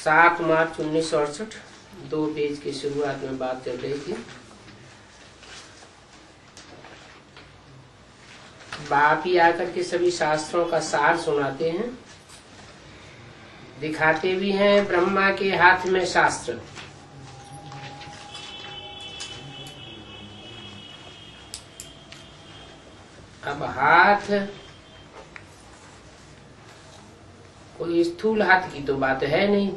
7 मार्च 1968 2 page की शुरुआत में बात चल रही थी। बाप ही आकर के सभी शास्त्रों का सार सुनाते हैं, दिखाते भी हैं ब्रह्मा के हाथ में शास्त्र। अब हाथ कोई स्थूल हाथ की तो बात है नहीं,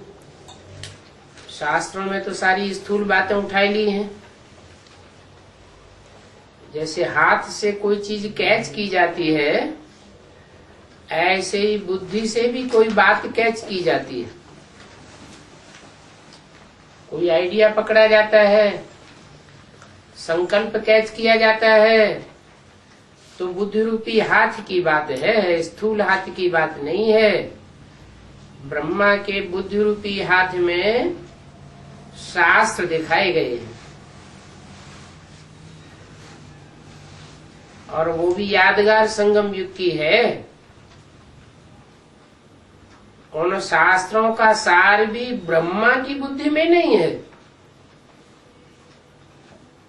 शास्त्रों में तो सारी स्थूल बातें उठाई ली हैं। जैसे हाथ से कोई चीज कैच की जाती है, ऐसे ही बुद्धि से भी कोई बात कैच की जाती है। कोई आइडिया पकड़ा जाता है, संकल्प कैच किया जाता है, तो बुद्धि रूपी हाथ की बात है, स्थूल हाथ की बात नहीं है। ब्रह्मा के बुद्धि रूपी हाथ में शास्त्र दिखाए गए हैं, और वो भी यादगार संगम युग की है। उन शास्त्रों का सार भी ब्रह्मा की बुद्धि में नहीं है।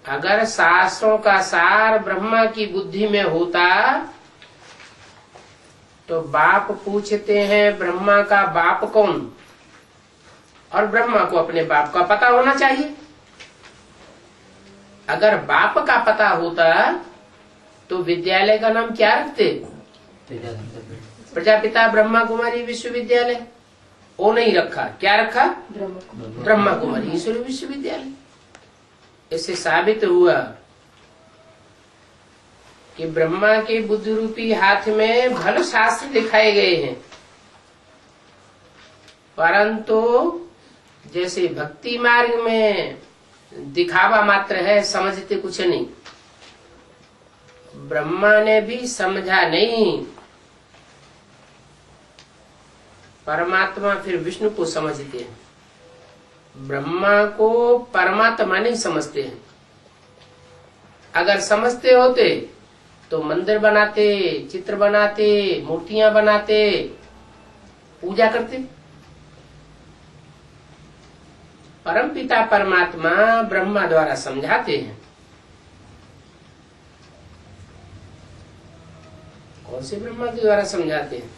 अगर शास्त्रों का सार ब्रह्मा की बुद्धि में होता तो बाप पूछते हैं ब्रह्मा का बाप कौन, और ब्रह्मा को अपने बाप का पता होना चाहिए। अगर बाप का पता होता तो विद्यालय का नाम क्या रखते? प्रजापिता ब्रह्मा कुमारी विश्वविद्यालय। वो नहीं रखा, क्या रखा? ब्रह्मा कुमारी ईश्वर विश्वविद्यालय। इससे साबित हुआ कि ब्रह्मा के बुद्धि रूपी हाथ में भले शास्त्र दिखाए गए हैं, परंतु जैसे भक्ति मार्ग में दिखावा मात्र है, समझते कुछ नहीं। ब्रह्मा ने भी समझा नहीं, परमात्मा फिर विष्णु को समझते हैं, ब्रह्मा को परमात्मा नहीं समझते हैं। अगर समझते होते तो मंदिर बनाते, चित्र बनाते, मूर्तियां बनाते, पूजा करते। परमपिता परमात्मा ब्रह्मा द्वारा समझाते हैं। कौन से ब्रह्मा के द्वारा समझाते हैं?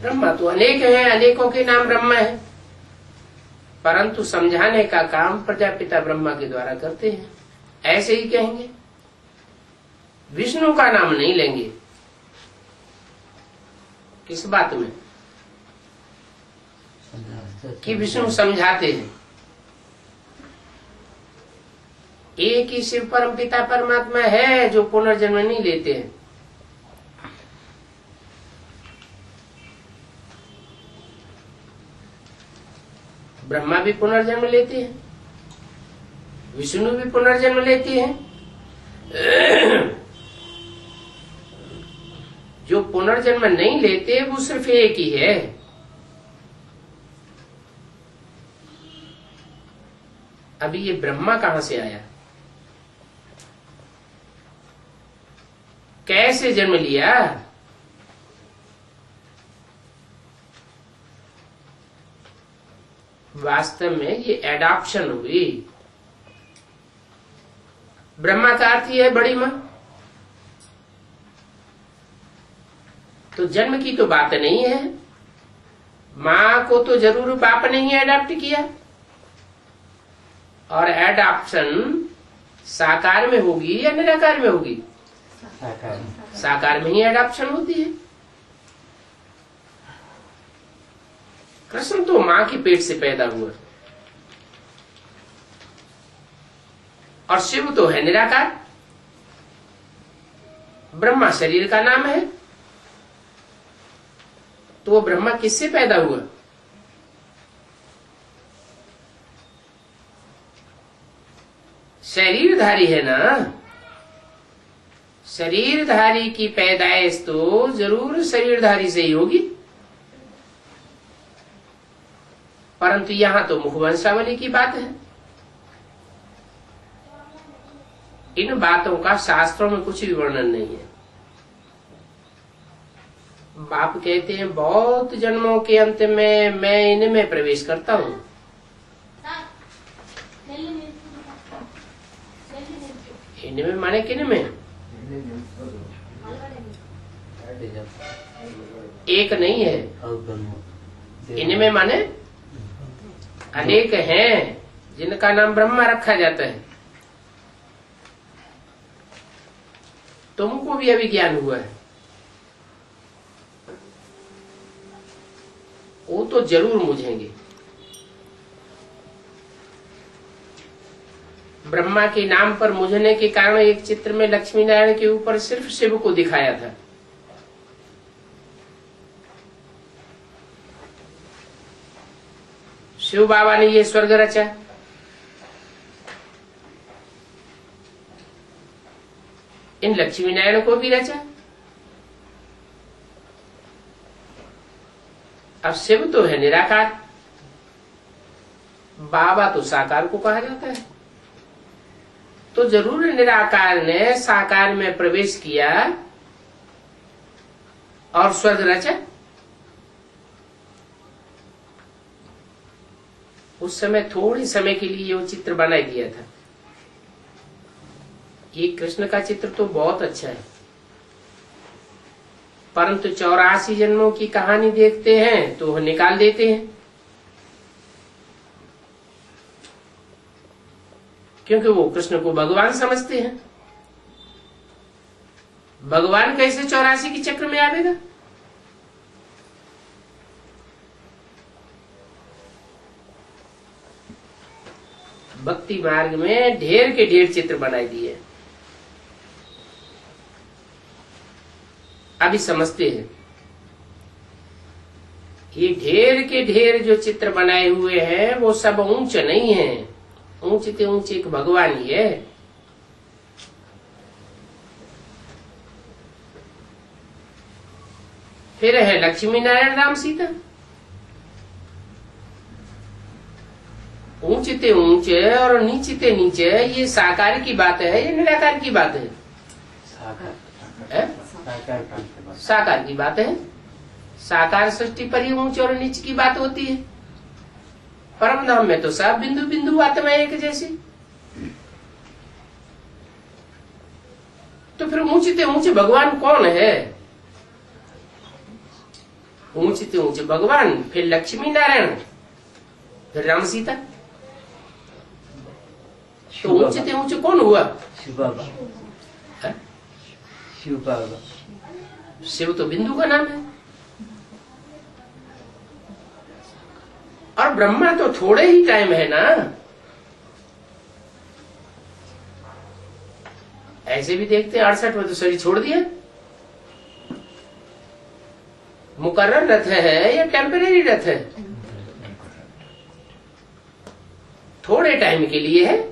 ब्रह्मा तो अनेक हैं, अनेकों के नाम ब्रह्मा है, परंतु समझाने का काम प्रजापिता ब्रह्मा के द्वारा करते हैं। ऐसे ही कहेंगे, विष्णु का नाम नहीं लेंगे। किस बात में? कि विष्णु समझाते हैं। एक ही शिव परम पिता परमात्मा है जो पुनर्जन्म नहीं लेते हैं। ब्रह्मा भी पुनर्जन्म लेते हैं, विष्णु भी पुनर्जन्म लेते हैं। जो पुनर्जन्म नहीं लेते वो सिर्फ एक ही है। अभी ये ब्रह्मा कहां से आया, कैसे जन्म लिया? वास्तव में ये एडॉप्शन हुई। ब्रह्मा का अर्थ है बड़ी मां, तो जन्म की तो बात नहीं है। मां को तो जरूर बाप ने ही एडॉप्ट किया, और एडॉप्शन साकार में होगी या निराकार में होगी? साकार में ही एडॉप्शन होती है। कृष्ण तो मां के पेट से पैदा हुआ, और शिव तो है निराकार। ब्रह्मा शरीर का नाम है, तो वो ब्रह्मा किससे पैदा हुआ? शरीरधारी है ना। शरीरधारी की पैदाइश तो जरूर शरीरधारी से ही होगी, परंतु यहां तो मुखवंशावली की बात है। इन बातों का शास्त्रों में कुछ भी वर्णन नहीं है। बाप कहते हैं बहुत जन्मों के अंत में मैं इनमें प्रवेश करता हूँ। इनमें माने किन में? एक नहीं है, इनमें माने अनेक हैं जिनका नाम ब्रह्मा रखा जाता है। तुमको भी अभी ज्ञान हुआ है, वो तो जरूर मुझेंगे। ब्रह्मा के नाम पर मुझने के कारण एक चित्र में लक्ष्मी नारायण के ऊपर सिर्फ शिव को दिखाया था। शिव बाबा ने ये स्वर्ग रचा, इन लक्ष्मी नारायण को भी रचा। अब शिव तो है निराकार, बाबा तो साकार को कहा जाता है। तो जरूर निराकार ने साकार में प्रवेश किया और स्वर्ग रचा। उस समय थोड़े समय के लिए वो चित्र बना दिया था। ये कृष्ण का चित्र तो बहुत अच्छा है, परंतु 84 जन्मों की कहानी देखते हैं तो निकाल देते हैं, क्योंकि वो कृष्ण को भगवान समझते हैं। भगवान कैसे 84 के चक्र में आवेगा? भक्ति मार्ग में ढेर के ढेर चित्र बनाई दिए, अभी समझते हैं। ये ढेर के ढेर जो चित्र बनाए हुए हैं वो सब ऊंच नहीं है, ऊंच से ऊंच एक भगवान ही है। फिर है लक्ष्मी नारायण राम सीता, ऊंचते ऊंचे और नीचते नीचे। ये साकार की बात है या निराकार की बात है? साकार की बात है। साकार सृष्टि पर ही ऊंच और नीच की बात होती है। परम धाम में तो सब बिंदु बिंदु आत्मा एक जैसी। तो फिर ऊंचते ऊंचे भगवान कौन है? ऊंचते ऊंचे भगवान, फिर लक्ष्मी नारायण, फिर राम सीता। तो ऊंचते ऊंचे कौन हुआ? शिव बाबा। शिव बाबा। शिव तो बिंदु का नाम है। और ब्रह्मा तो थोड़े ही टाइम है ना। ऐसे भी देखते 68 में तो शरीर छोड़ दिया। मुकर्रर रथ है या टेम्परेरी रथ है? थोड़े टाइम के लिए है।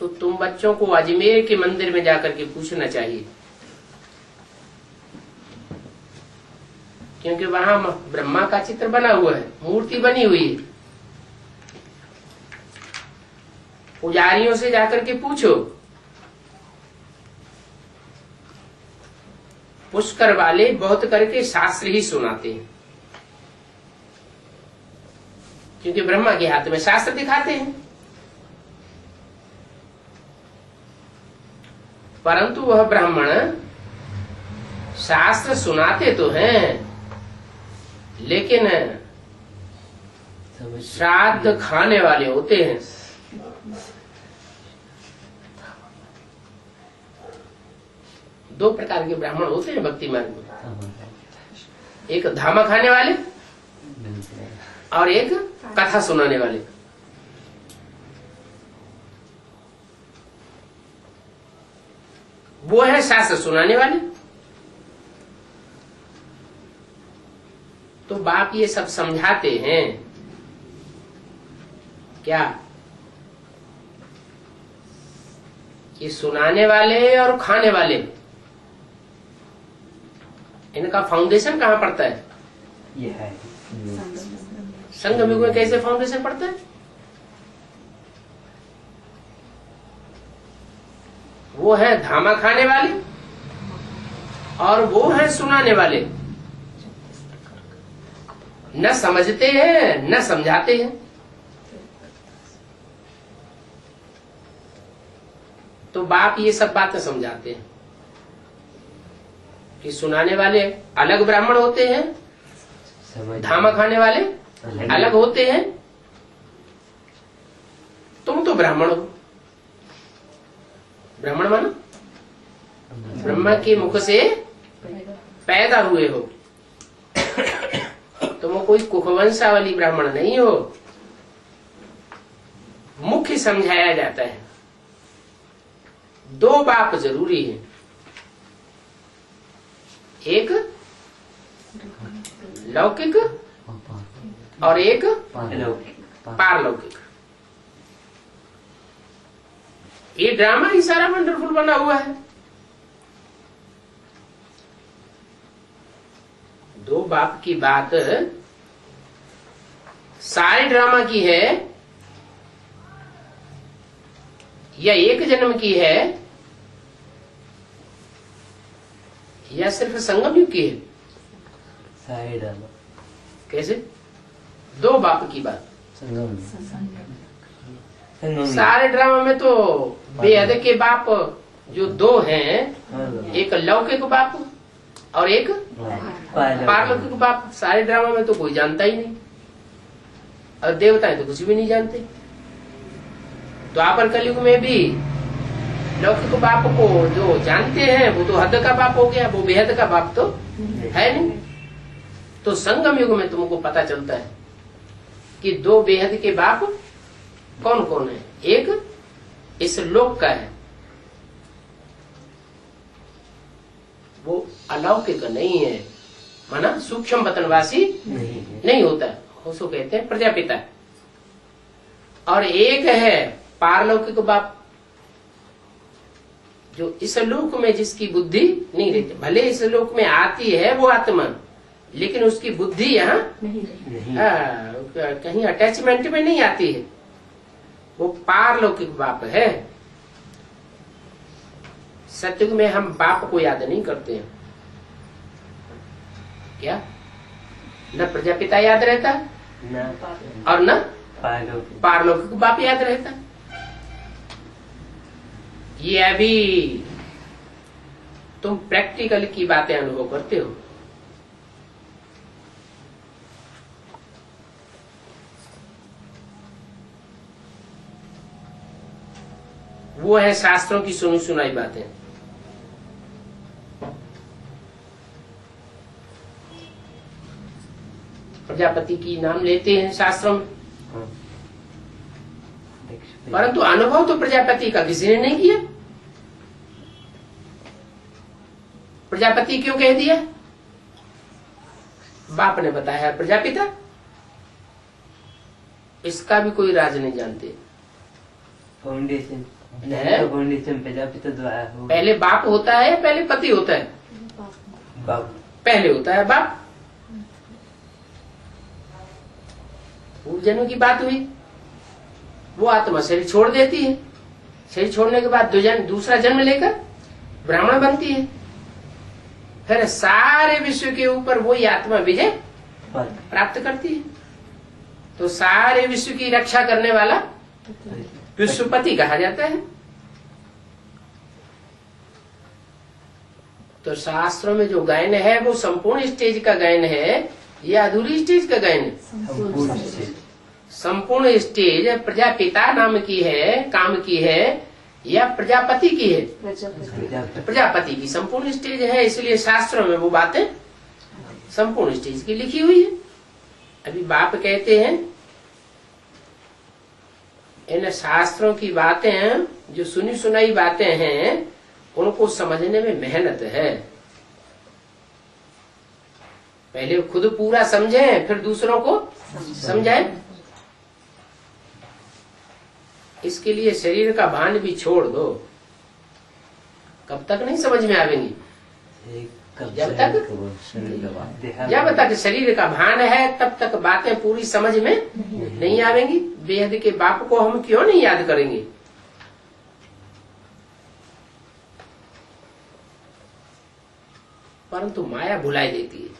तो तुम बच्चों को अजमेर के मंदिर में जाकर के पूछना चाहिए, क्योंकि वहां ब्रह्मा का चित्र बना हुआ है, मूर्ति बनी हुई है। पुजारियों से जाकर के पूछो। पुष्कर वाले बहुत करके शास्त्र ही सुनाते हैं, क्योंकि ब्रह्मा के हाथ में शास्त्र दिखाते हैं। परंतु वह ब्राह्मण शास्त्र सुनाते तो हैं, लेकिन श्राद्ध खाने वाले होते हैं। दो प्रकार के ब्राह्मण होते हैं भक्ति मार्ग में, एक धामा खाने वाले और एक कथा सुनाने वाले। वो है शास्त्र सुनाने वाले। तो बाप ये सब समझाते हैं क्या कि सुनाने वाले और खाने वाले, इनका फाउंडेशन कहाँ पड़ता है? ये है संगम युग में कैसे फाउंडेशन पड़ता है? वो है धामा खाने वाले और वो है सुनाने वाले। न समझते हैं न समझाते हैं। तो बाप ये सब बातें समझाते हैं कि सुनाने वाले अलग ब्राह्मण होते हैं, धामा खाने वाले अलग होते हैं। तुम तो ब्राह्मण हो। ब्राह्मण मानो ब्रह्मा के मुख से पैदा हुए हो। तुम कोई कुखवंशावली ब्राह्मण नहीं हो। मुख्य समझाया जाता है। दो बाप जरूरी है, एक लौकिक और एक पारलौकिक। ये ड्रामा ही सारा वंडरफुल बना हुआ है। दो बाप की बात सारे ड्रामा की है या एक जन्म की है या सिर्फ संगम युग की है? सारे ड्रामा। कैसे? दो बाप की बात। संगम सारे ड्रामा में तो बेहद के बाप जो दो हैं, एक लौकिक बाप और एक पारलौकिक बाप। सारे ड्रामा में तो कोई जानता ही नहीं और देवताएं तो कुछ भी नहीं जानते। द्वापर कलयुग में भी लौकिक बाप को जो जानते हैं वो तो हद का बाप हो गया, वो बेहद का बाप तो है नहीं। तो संगम युग में तुमको पता चलता है कि दो बेहद के बाप कौन कौन है। एक इस लोक का है, वो अलौकिक नहीं है, माना सूक्ष्म वतनवासी नहीं होता, उसको कहते हैं प्रजापिता। और एक है पारलौकिक बाप, जो इस लोक में जिसकी बुद्धि नहीं रहती। भले इस लोक में आती है वो आत्मा, लेकिन उसकी बुद्धि यहाँ कहीं अटैचमेंट में नहीं आती है। वो पारलौकिक बाप है। सतयुग में हम बाप को याद नहीं करते हैं। क्या? न प्रजापिता याद रहता और न पारलौकिक बाप याद रहता। ये अभी तुम प्रैक्टिकल की बातें अनुभव करते हो। वो है शास्त्रों की सुनी सुनाई बातें। प्रजापति की नाम लेते हैं शास्त्रों में, परंतु अनुभव तो प्रजापति का किसी ने नहीं किया। प्रजापति क्यों कह दिया? बाप ने बताया प्रजापिता। इसका भी कोई राज नहीं जानते। फाउंडेशन प्रजापिता द्वारा। पहले बाप होता है, पहले पति होता है? बाप पहले होता है बाप। पूर्व जन्म की बात हुई। वो आत्मा शरीर छोड़ देती है। शरीर छोड़ने के बाद दूसरा जन्म लेकर ब्राह्मण बनती है। फिर सारे विश्व के ऊपर वही आत्मा विजय प्राप्त करती है। तो सारे विश्व की रक्षा करने वाला विश्वपति कहा जाता है। तो शास्त्रों में जो गायन है वो संपूर्ण स्टेज का गायन है या अधूरी स्टेज का गायन है? संपूर्ण स्टेज प्रजापिता नाम की है, काम की है या प्रजापति की है? प्रजापति की संपूर्ण स्टेज है। इसलिए शास्त्रों में वो बातें संपूर्ण स्टेज की लिखी हुई है। अभी बाप कहते हैं इन शास्त्रों की बातें जो सुनी सुनाई बातें हैं उनको समझने में मेहनत है। पहले खुद पूरा समझें फिर दूसरों को समझाएं। इसके लिए शरीर का भान भी छोड़ दो। कब तक नहीं समझ में आवेंगी? जब तक शरीर का भान है तब तक बातें पूरी समझ में नहीं आवेंगी। बेहद के बाप को हम क्यों नहीं याद करेंगे? परंतु माया भुलाई देती है।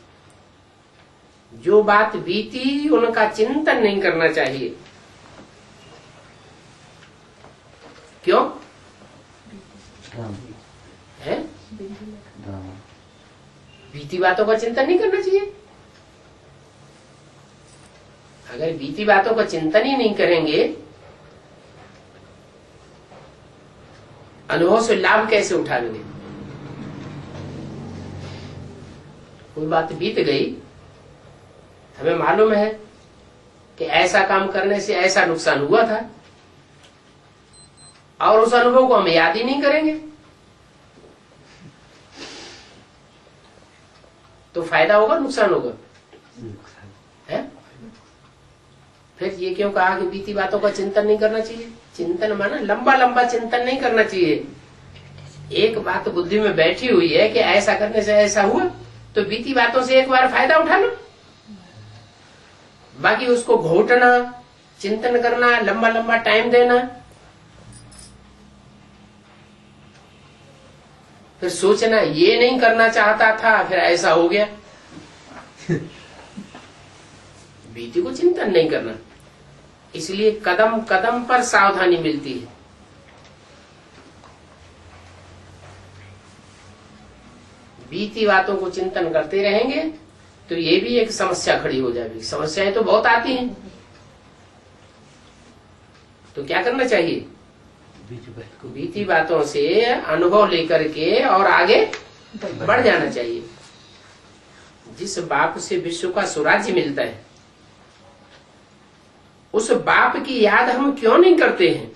जो बात बीती उनका चिंतन नहीं करना चाहिए। क्यों है? बीती बातों का चिंतन नहीं करना चाहिए। अगर बीती बातों का चिंतन ही नहीं करेंगे, अनुभव से लाभ कैसे उठाएंगे? कोई बात बीत गई, हमें मालूम है कि ऐसा काम करने से ऐसा नुकसान हुआ था, और उस अनुभव को हम याद ही नहीं करेंगे, तो फायदा होगा नुकसान होगा? है? फिर ये क्यों कहा कि बीती बातों का चिंतन नहीं करना चाहिए? चिंतन माना लंबा लंबा चिंतन नहीं करना चाहिए। एक बात बुद्धि में बैठी हुई है कि ऐसा करने से ऐसा हुआ, तो बीती बातों से एक बार फायदा उठा लो। बाकी उसको घोटना, चिंतन करना, लंबा लंबा टाइम देना, फिर सोचना ये नहीं करना चाहता था, फिर ऐसा हो गया। बीती को चिंतन नहीं करना, इसलिए कदम कदम पर सावधानी मिलती है। बीती बातों को चिंतन करते रहेंगे तो ये भी एक समस्या खड़ी हो जाएगी। समस्याएं तो बहुत आती हैं, तो क्या करना चाहिए? बीती बातों से अनुभव लेकर के और आगे बढ़ जाना चाहिए। जिस बाप से विश्व का स्वराज्य मिलता है, उस बाप की याद हम क्यों नहीं करते हैं?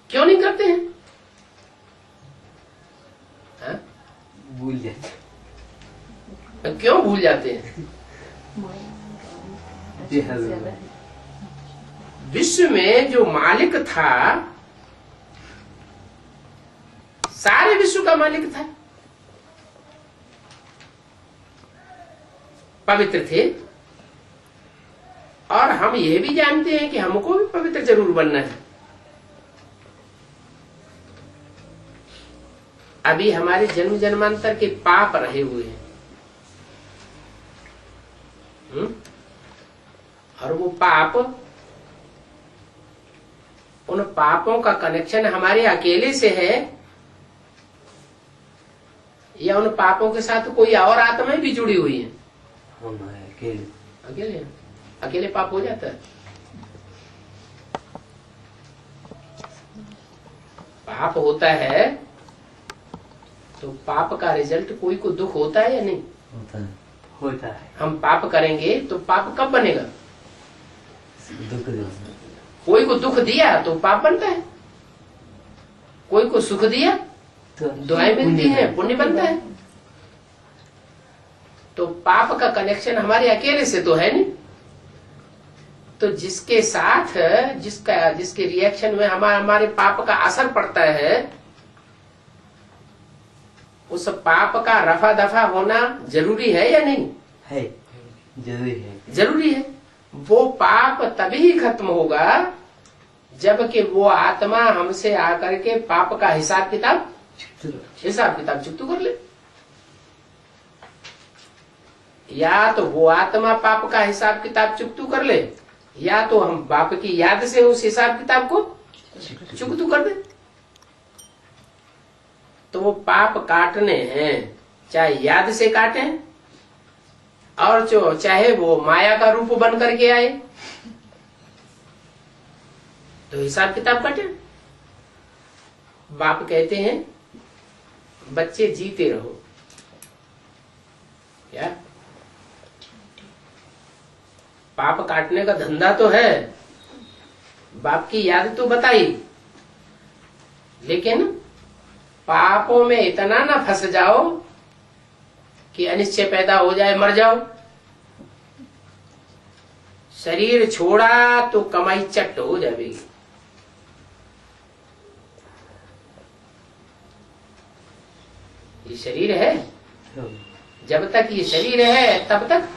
क्यों नहीं करते हैं? हाँ? भूल जाते। क्यों भूल जाते हैं? विश्व में जो मालिक था, सारे विश्व का मालिक था, पवित्र थे, और हम ये भी जानते हैं कि हमको भी पवित्र जरूर बनना है। अभी हमारे जन्म जन्मांतर के पाप रहे हुए हैं, और वो पाप, उन पापों का कनेक्शन हमारे अकेले से है, या उन पापों के साथ कोई और आत्माएं भी जुड़ी हुई हैं? अकेले अकेले पाप हो जाता है। पाप होता है तो पाप का रिजल्ट कोई को दुख होता है या नहीं? होता है। हम पाप करेंगे तो पाप कब बनेगा? दुख। कोई को दुख दिया तो पाप बनता है, कोई को सुख दिया तो दुआएं मिलती हैं, पुण्य बनता है। तो पाप का कनेक्शन हमारे अकेले से तो है नहीं। तो जिसके साथ जिसके रिएक्शन में हमारे पाप का असर पड़ता है, उस पाप का रफा दफा होना जरूरी है या नहीं? है, जरूरी है। जरूरी है। वो पाप तभी खत्म होगा जबकि वो आत्मा हमसे आकर के पाप का हिसाब किताब चुकतू कर ले। या तो वो आत्मा पाप का हिसाब किताब चुकतू कर ले, या तो हम बाप की याद से उस हिसाब किताब को चुकतू कर दे। तो वो पाप काटने हैं, चाहे याद से काटे और जो चाहे वो माया का रूप बन करके आए, तो हिसाब किताब काटे। बाप कहते हैं बच्चे जीते रहो। क्या पाप काटने का धंधा तो है, बाप की याद तो बताई, लेकिन पापों में इतना ना फंस जाओ कि अनिश्चय पैदा हो जाए, मर जाओ। शरीर छोड़ा तो कमाई चट हो जाएगी। ये शरीर है, जब तक ये शरीर है तब तक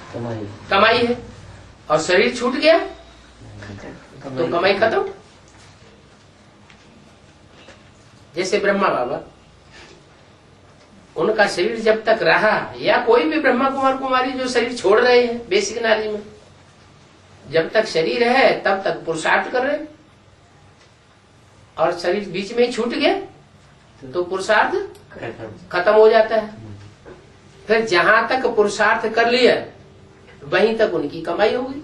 कमाई है, और शरीर छूट गया तो कमाई खत्म। जैसे ब्रह्मा बाबा, उनका शरीर जब तक रहा, या कोई भी ब्रह्मा कुमार कुमारी जो शरीर छोड़ रहे हैं बेसिक नाली में, जब तक शरीर है तब तक पुरुषार्थ कर रहे, और शरीर बीच में ही छूट गया तो पुरुषार्थ खत्म हो जाता है। फिर जहां तक पुरुषार्थ कर लिया वहीं तक उनकी कमाई होगी।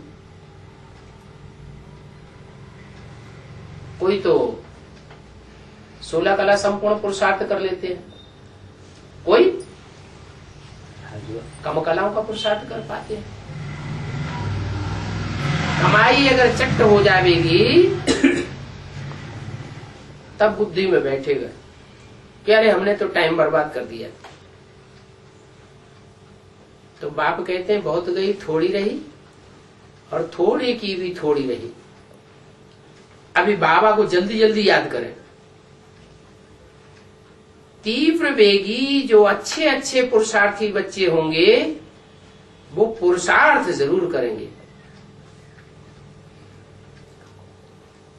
कोई तो 16 कला संपूर्ण पुरुषार्थ कर लेते हैं, कोई कम कलाओं का पुरुषार्थ कर पाते हैं। कमाई अगर चट्ट हो जाएगी तब बुद्धि में बैठेगा कि अरे हमने तो टाइम बर्बाद कर दिया। तो बाप कहते हैं बहुत गई थोड़ी रही, और थोड़ी की भी थोड़ी रही। अभी बाबा को जल्दी जल्दी याद करें। तीव्र वेगी जो अच्छे अच्छे पुरुषार्थी बच्चे होंगे वो पुरुषार्थ जरूर करेंगे।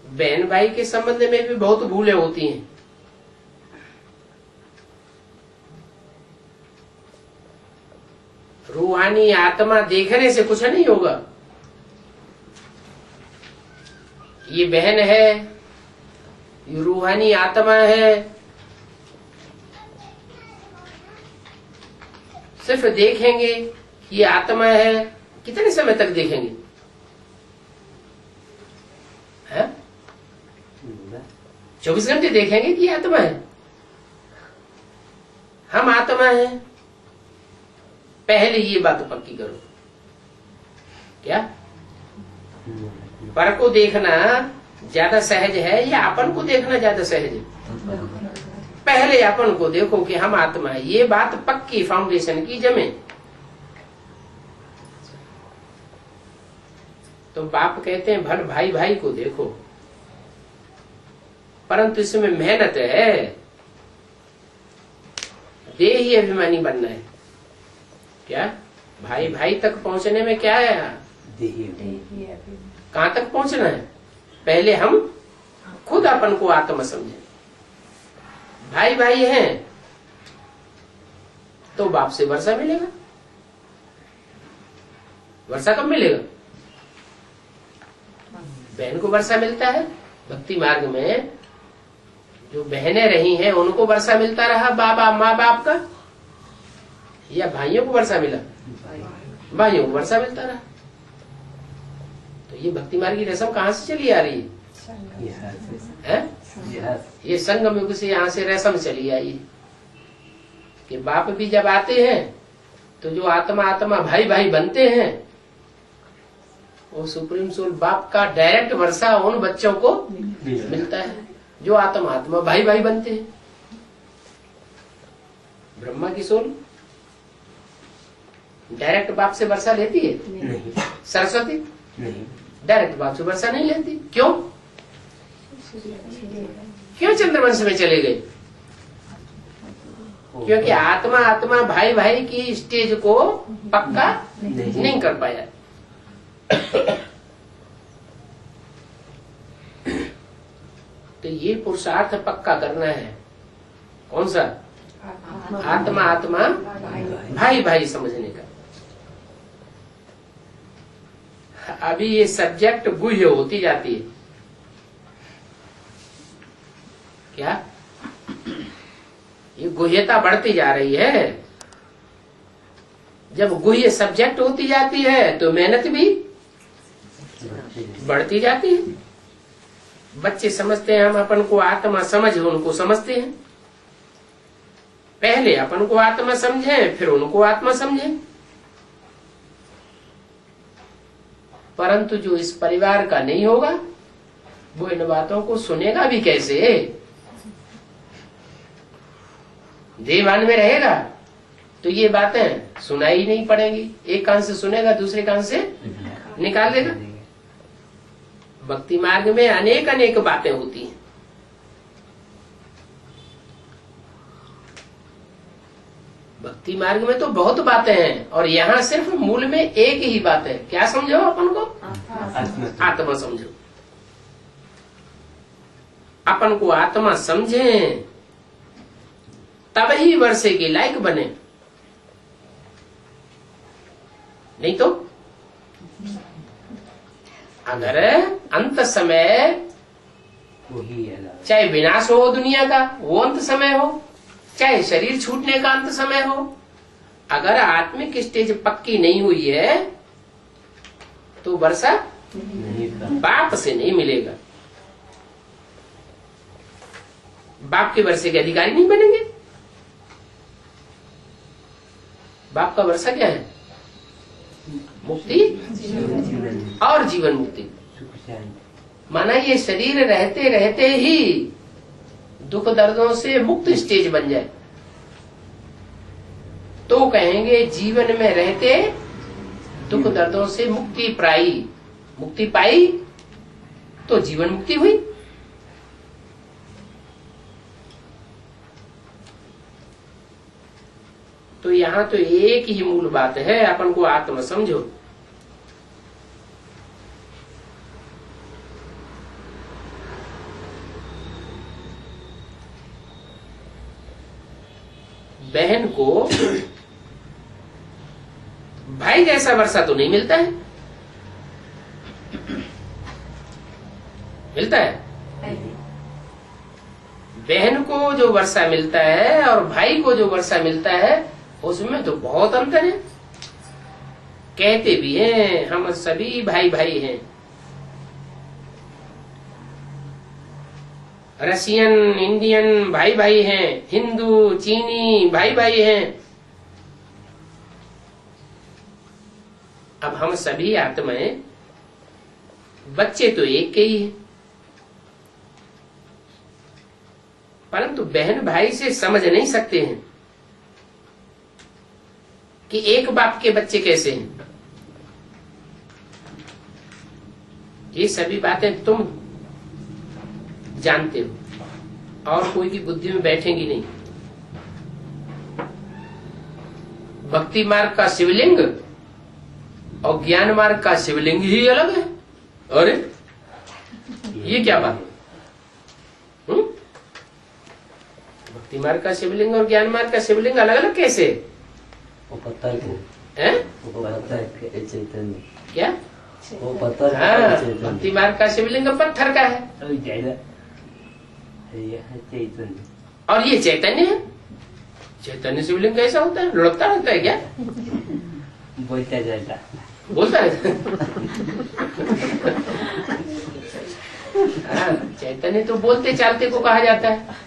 बहन भाई के संबंध में भी बहुत भूलें होती हैं। रूहानी आत्मा देखने से कुछ नहीं होगा। ये बहन है, ये रूहानी आत्मा है, सिर्फ देखेंगे ये आत्मा है। कितने समय तक देखेंगे? 24 घंटे देखेंगे कि आत्मा है, हम आत्मा है। पहले ये बात पक्की करो। क्या पर को देखना ज्यादा सहज है या अपन को देखना ज्यादा सहज है? पहले अपन को देखो कि हम आत्मा है, ये बात पक्की फाउंडेशन की जमे। तो बाप कहते हैं भल भाई भाई को देखो, परंतु इसमें मेहनत है। देही अभिमानी बनना है। क्या भाई भाई तक पहुंचने में क्या है? कहां तक पहुंचना है? पहले हम खुद अपन को आत्मा समझें। भाई भाई हैं तो बाप से वर्षा मिलेगा। वर्षा कब मिलेगा? बहन को वर्षा मिलता है। भक्ति मार्ग में जो बहनें रही हैं उनको वर्षा मिलता रहा बाबा माँ बाप का, या भाइयों को वर्षा मिला? भाइयों को वर्षा मिलता रहा। तो ये भक्ति मार्ग की रस्म कहाँ से चली आ रही है? ये संगम युग से यहाँ से रस्म चली आई कि बाप भी जब आते हैं तो जो आत्मा आत्मा भाई भाई बनते हैं, वो सुप्रीम सोल बाप का डायरेक्ट वर्षा उन बच्चों को मिलता है जो आत्मा आत्मा भाई भाई बनते हैं। ब्रह्मा की सोल डायरेक्ट बाप से वर्षा लेती है? नहीं। सरस्वती नहीं, डायरेक्ट बाप से वर्षा नहीं लेती। क्यों? क्यों चंद्रवंश में चले गए? क्योंकि आत्मा आत्मा भाई भाई की स्टेज को पक्का नहीं कर पाया। तो ये पुरुषार्थ पक्का करना है। कौन सा? आत्मा आत्मा भाई भाई समझने का। अभी ये सब्जेक्ट गुह्य होती जाती है। क्या ये गुह्यता बढ़ती जा रही है? जब गुह्य सब्जेक्ट होती जाती है तो मेहनत भी बढ़ती जाती है। बच्चे समझते हैं हम अपन को आत्मा समझ, उनको समझते हैं। पहले अपन को आत्मा समझें फिर उनको आत्मा समझें। परंतु जो इस परिवार का नहीं होगा वो इन बातों को सुनेगा भी कैसे? देवान में रहेगा तो ये बातें सुनाई नहीं पड़ेंगी। एक कान से सुनेगा दूसरे कान से निकाल देगा। भक्ति मार्ग में अनेक अनेक बातें होती हैं। भक्ति मार्ग में तो बहुत बातें हैं और यहाँ सिर्फ मूल में एक ही बात है। क्या समझो अपन को? आत्मा समझो। अपन को आत्मा समझें तब ही वर्षे के लायक बने, नहीं तो अगर अंत समय वही अलग। चाहे विनाश हो दुनिया का वो अंत समय हो, चाहे शरीर छूटने का अंत समय हो, अगर आत्मिक स्टेज पक्की नहीं हुई है तो वर्षा नहीं था। बाप से नहीं मिलेगा। बाप के वर्षे के अधिकारी नहीं बनेंगे। बाप का वर्षा क्या है? मुक्ति जीवन और जीवन मुक्ति। सुख शांति। माना ये शरीर रहते रहते ही दुख दर्दों से मुक्त स्टेज बन जाए तो कहेंगे जीवन में रहते दुख दर्दों से मुक्ति पाई तो जीवन मुक्ति हुई। तो यहाँ तो एक ही मूल बात है, अपन को आत्म समझो। बहन को भाई जैसा वर्षा तो नहीं मिलता है, मिलता है? बहन को जो वर्षा मिलता है और भाई को जो वर्षा मिलता है उसमें तो बहुत अंतर है। कहते भी हैं हम सभी भाई भाई हैं, रशियन इंडियन भाई भाई हैं, हिंदू चीनी भाई भाई हैं। अब हम सभी आत्माएं बच्चे तो एक के ही हैं, परंतु बहन भाई से समझ नहीं सकते हैं कि एक बाप के बच्चे कैसे हैं। ये सभी बातें तुम जानते हो और कोई की बुद्धि में बैठेंगी नहीं। भक्ति मार्ग का शिवलिंग और ज्ञान मार्ग का शिवलिंग ही अलग है। अरे ये क्या बात? भक्ति मार्ग का शिवलिंग और ज्ञान मार्ग का शिवलिंग अलग अलग कैसे? वो पत्थर हैं? वो पत्थर के चैतन्य। क्या? वो पत्थर हाँ, के चैतन्य। भक्ति मार्ग का शिवलिंग पत्थर का है अभी जाएगा। ये है चैतन्य। और ये चैतन्य है। चैतन्य शिवलिंग कैसा होता है? लुढ़कता रहता है क्या? बोलता जाता। बोलता है। हाँ, चैतन्य तो बोलते चालते को कहा जाता है।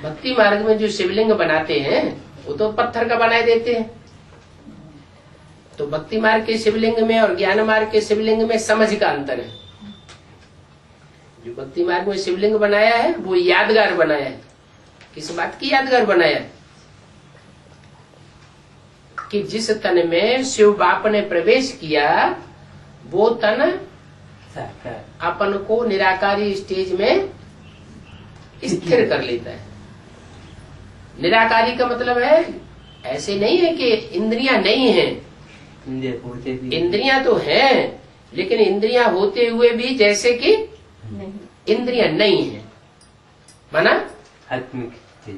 भक्ति मार्ग में जो शिवलिंग बनाते हैं वो तो पत्थर का बनाए देते हैं। तो भक्ति मार्ग के शिवलिंग में और ज्ञान मार्ग के शिवलिंग में समझ का अंतर है। जो भक्ति मार्ग में शिवलिंग बनाया है वो यादगार बनाया है। किस बात की यादगार बनाया है? कि जिस तन में शिव बाप ने प्रवेश किया वो तन अपन को निराकारी स्टेज में स्थिर कर लेता है। निराकारी का मतलब है ऐसे नहीं है कि इंद्रियां नहीं हैं। इंद्रियां तो हैं, लेकिन इंद्रियां होते हुए भी जैसे कि इंद्रियां नहीं है। माना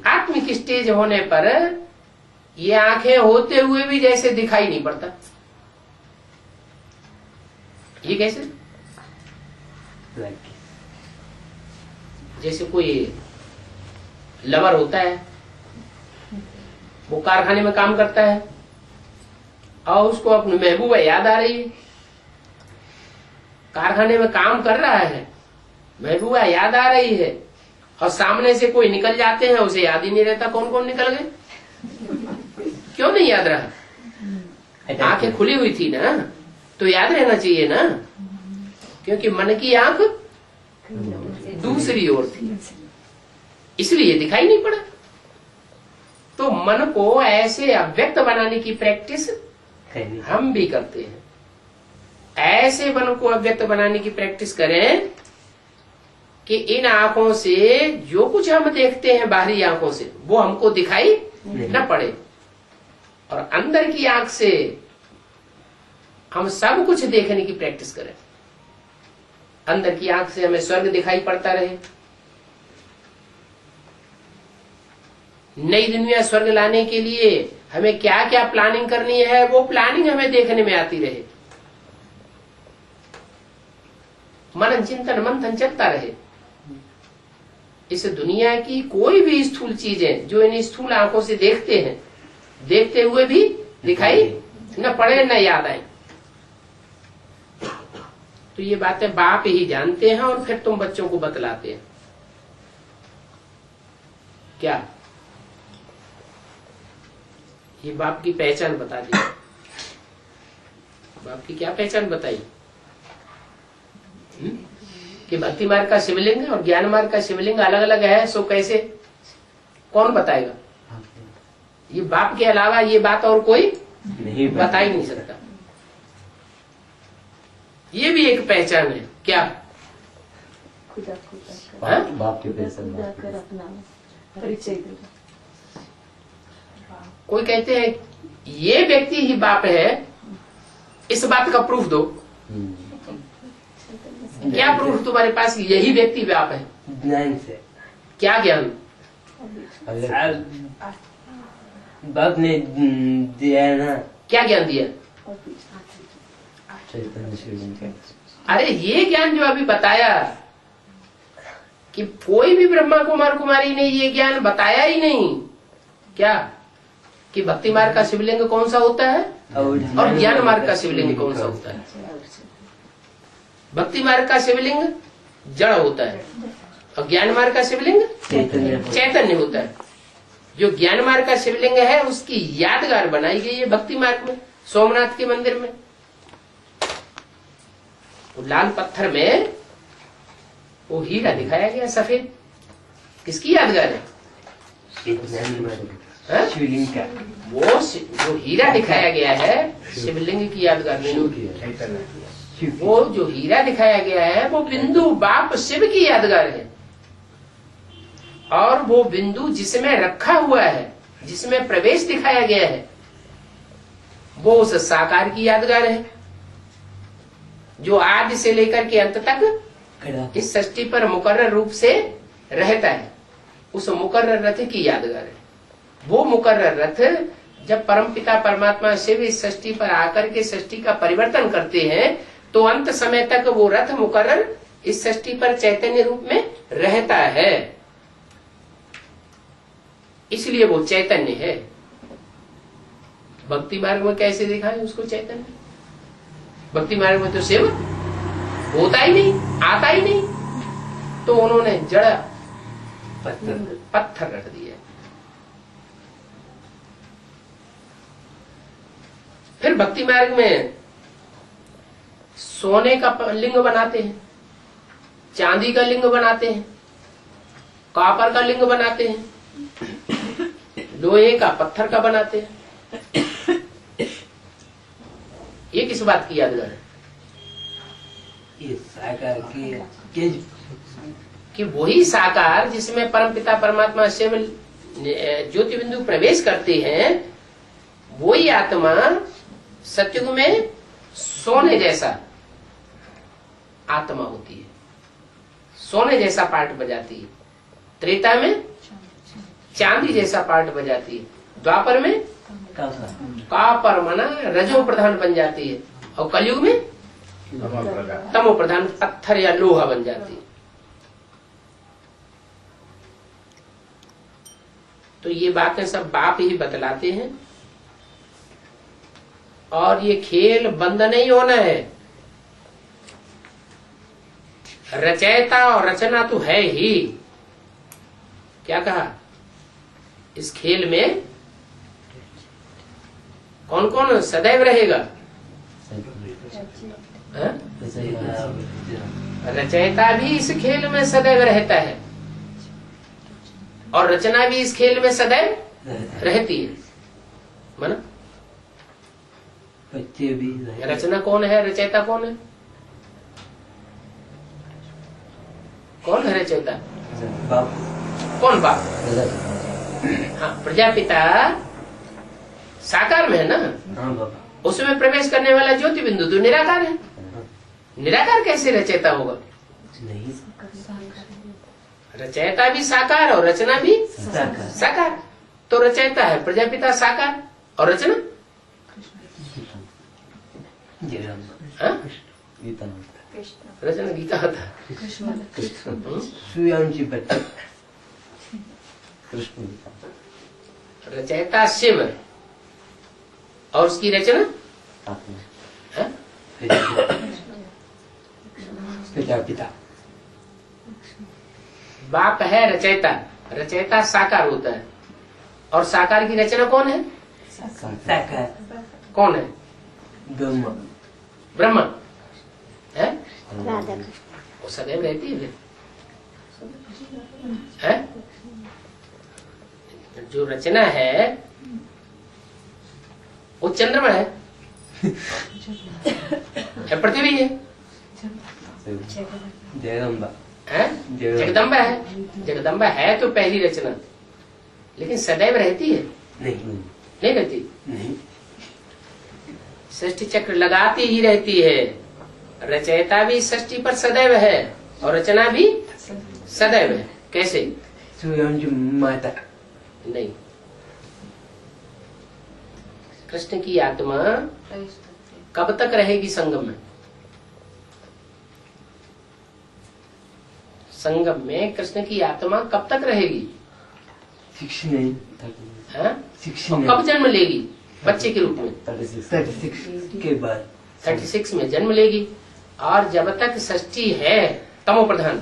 आत्मिक स्टेज होने पर ये आंखें होते हुए भी जैसे दिखाई नहीं पड़ता। ये कैसे? जैसे कोई लवर होता है, वो कारखाने में काम करता है और उसको अपनी महबूबा याद आ रही है। कारखाने में काम कर रहा है, महबूबा याद आ रही है और सामने से कोई निकल जाते हैं, उसे याद ही नहीं रहता कौन कौन निकल गए। क्यों नहीं याद रहा? आंखें खुली हुई थी ना, तो याद रहना चाहिए ना, क्योंकि मन की आंख दूसरी ओर थी, इसलिए दिखाई नहीं पड़ा। तो मन को ऐसे अव्यक्त बनाने की प्रैक्टिस हम भी करते हैं। ऐसे मन को अव्यक्त बनाने की प्रैक्टिस करें कि इन आंखों से जो कुछ हम देखते हैं बाहरी आंखों से वो हमको दिखाई न पड़े, और अंदर की आंख से हम सब कुछ देखने की प्रैक्टिस करें। अंदर की आंख से हमें स्वर्ग दिखाई पड़ता रहे, नई दुनिया स्वर्ग लाने के लिए हमें क्या क्या प्लानिंग करनी है, वो प्लानिंग हमें देखने में आती रहे, मनन चिंतन मंथन चलता रहे। इस दुनिया की कोई भी स्थूल चीजें जो इन स्थूल आंखों से देखते हैं, देखते हुए भी दिखाई न पड़े न याद आए। तो ये बातें बाप ही जानते हैं और फिर तुम बच्चों को बतलाते हैं। क्या ये बाप की पहचान बता दी? बाप की क्या पहचान बताई? कि भक्ति मार्ग का शिवलिंग और ज्ञान मार्ग का शिवलिंग अलग अलग है, सो कैसे, कौन बताएगा? ये बाप के अलावा ये बात और कोई नहीं बता ही नहीं सकता। ये भी एक पहचान है। क्या? खुदा खुदा कर, बाप के पैसे खुदा कर अपना परिचय दे। कोई कहते हैं ये व्यक्ति ही बाप है, इस बात का प्रूफ दो। क्या प्रूफ तुम्हारे पास यही व्यक्ति बाप है? ज्ञान से। क्या ज्ञान? बाप ने दिया है ना, क्या ज्ञान दिया? चैतन्य शिवलिंग का। अरे ये ज्ञान जो अभी बताया कि कोई भी ब्रह्मा कुमार कुमारी ने ये ज्ञान बताया ही नहीं। क्या? कि भक्ति मार्ग का शिवलिंग कौन सा होता है और ज्ञान मार्ग का शिवलिंग कौन सा होता है। भक्ति मार्ग का शिवलिंग जड़ होता है और ज्ञान मार्ग का शिवलिंग चैतन्य होता है। जो ज्ञान मार्ग का शिवलिंग है उसकी यादगार बनाई गई है भक्ति मार्ग में, सोमनाथ के मंदिर में। वो लाल पत्थर में वो हीरा दिखाया गया सफेद, किसकी यादगार है? शिवलिंग का। वो जो हीरा दिखाया गया है शिवलिंग की यादगार नहीं। वो जो हीरा दिखाया गया है वो बिंदु बाप शिव की यादगार है। और वो बिंदु जिसमें रखा हुआ है, जिसमें प्रवेश दिखाया गया है, वो उस साकार की यादगार है जो आदि से लेकर के अंत तक इस सृष्टि पर मुकर्रर रूप से रहता है। उस मुकर्रर रथ की यादगार है। वो मुकर्रर रथ जब परमपिता परमात्मा शिव इस सृष्टि पर आकर के सृष्टि का परिवर्तन करते हैं तो अंत समय तक वो रथ मुकर्रर इस सृष्टि पर चैतन्य रूप में रहता है। इसलिए वो चैतन्य है। भक्ति मार्ग में कैसे दिखाए उसको चैतन्य? भक्ति मार्ग में तो शिव होता ही नहीं, आता ही नहीं, तो उन्होंने जड़ पत्थर रख दिया। फिर भक्ति मार्ग में सोने का लिंग बनाते हैं, चांदी का लिंग बनाते हैं, कॉपर का लिंग बनाते हैं, लोहे का पत्थर का बनाते हैं। ये किस बात की यादगार है? ये साकार की कि वही साकार जिसमें परमपिता परमात्मा शिव ज्योति बिंदु प्रवेश करते हैं, वही आत्मा सत्युग में सोने जैसा आत्मा होती है, सोने जैसा पार्ट बजाती है। त्रेता में चांदी जैसा पार्ट बजाती है, द्वापर में कापर मना रजो प्रधान बन जाती है और कलयुग में तमो प्रधान पत्थर या लोहा बन जाती है। तो ये बातें सब बाप ही बतलाते हैं। और ये खेल बंद नहीं होना है। रचयिता और रचना तो है ही। क्या कहा? इस खेल में कौन कौन सदैव रहेगा? रचयिता भी इस खेल में सदैव रहता है और रचना भी इस खेल में सदैव रहती है। माना बच्चे भी रचना कौन है, रचयिता कौन है? कौन है रचयिता? बाप। कौन बाप? हाँ, प्रजापिता साकार में है ना। हाँ बाबा। उसमें प्रवेश करने वाला ज्योति बिंदु तो निराकार है। निराकार कैसे रचयिता होगा? नहीं, रचयिता भी साकार और रचना भी साकार। तो रचयिता है प्रजापिता साकार, और रचना जगदम्बा हाँ? गीता होता रचना गीता होता है। सूर्यांशी बच्चे कृष्ण गीता रचयिता शिव और उसकी रचना आत्मा हाँ? प्रजापिता बाप है रचयिता, रचयिता साकार होता है, और साकार की रचना कौन है? साकार कौन है? ब्रह्म ब्रह्म है। राधा वो सदैव रहती है फिर है? जो रचना है वो चंद्रमा है पृथ्वी है जगदम्बा हैं? जगदम्बा है। जगदम्बा है तो पहली रचना, लेकिन सदैव रहती है? नहीं नहीं रहती। नहीं सृष्टि चक्र लगाती ही रहती है। रचयिता भी सृष्टि पर सदैव है और रचना भी सदैव है। कैसे? सूर्यांशी माता नहीं, कृष्ण की आत्मा कब तक रहेगी संगम में? संगम में कृष्ण की आत्मा कब तक रहेगी? 69 हाँ? 69 और कब जन्म लेगी? बच्चे के रूप में 36 के बाद 36 में जन्म लेगी। और जब तक सृष्टि है तमो प्रधान,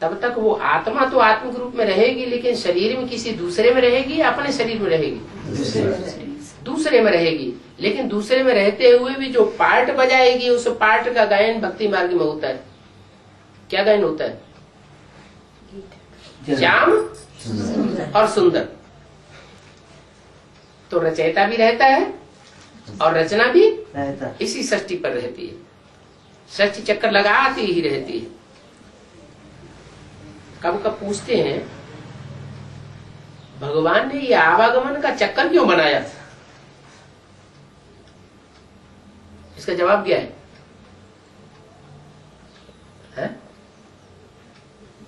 तब तक वो आत्मा तो आत्मिक रूप में रहेगी, लेकिन शरीर में किसी दूसरे में रहेगी या अपने शरीर में रहेगी? दूसरे में रहेगी। लेकिन दूसरे में रहते हुए भी जो पार्ट बजाएगी, उस पार्ट का गायन भक्ति मार्ग में होता है। क्या गायन होता है? श्याम और सुंदर। तो रचयिता भी रहता है और रचना भी रहता इसी सृष्टि पर रहती है। सृष्टि चक्कर लगाती ही रहती है। कब कब पूछते हैं भगवान ने ये आवागमन का चक्कर क्यों बनाया? इसका जवाब क्या है?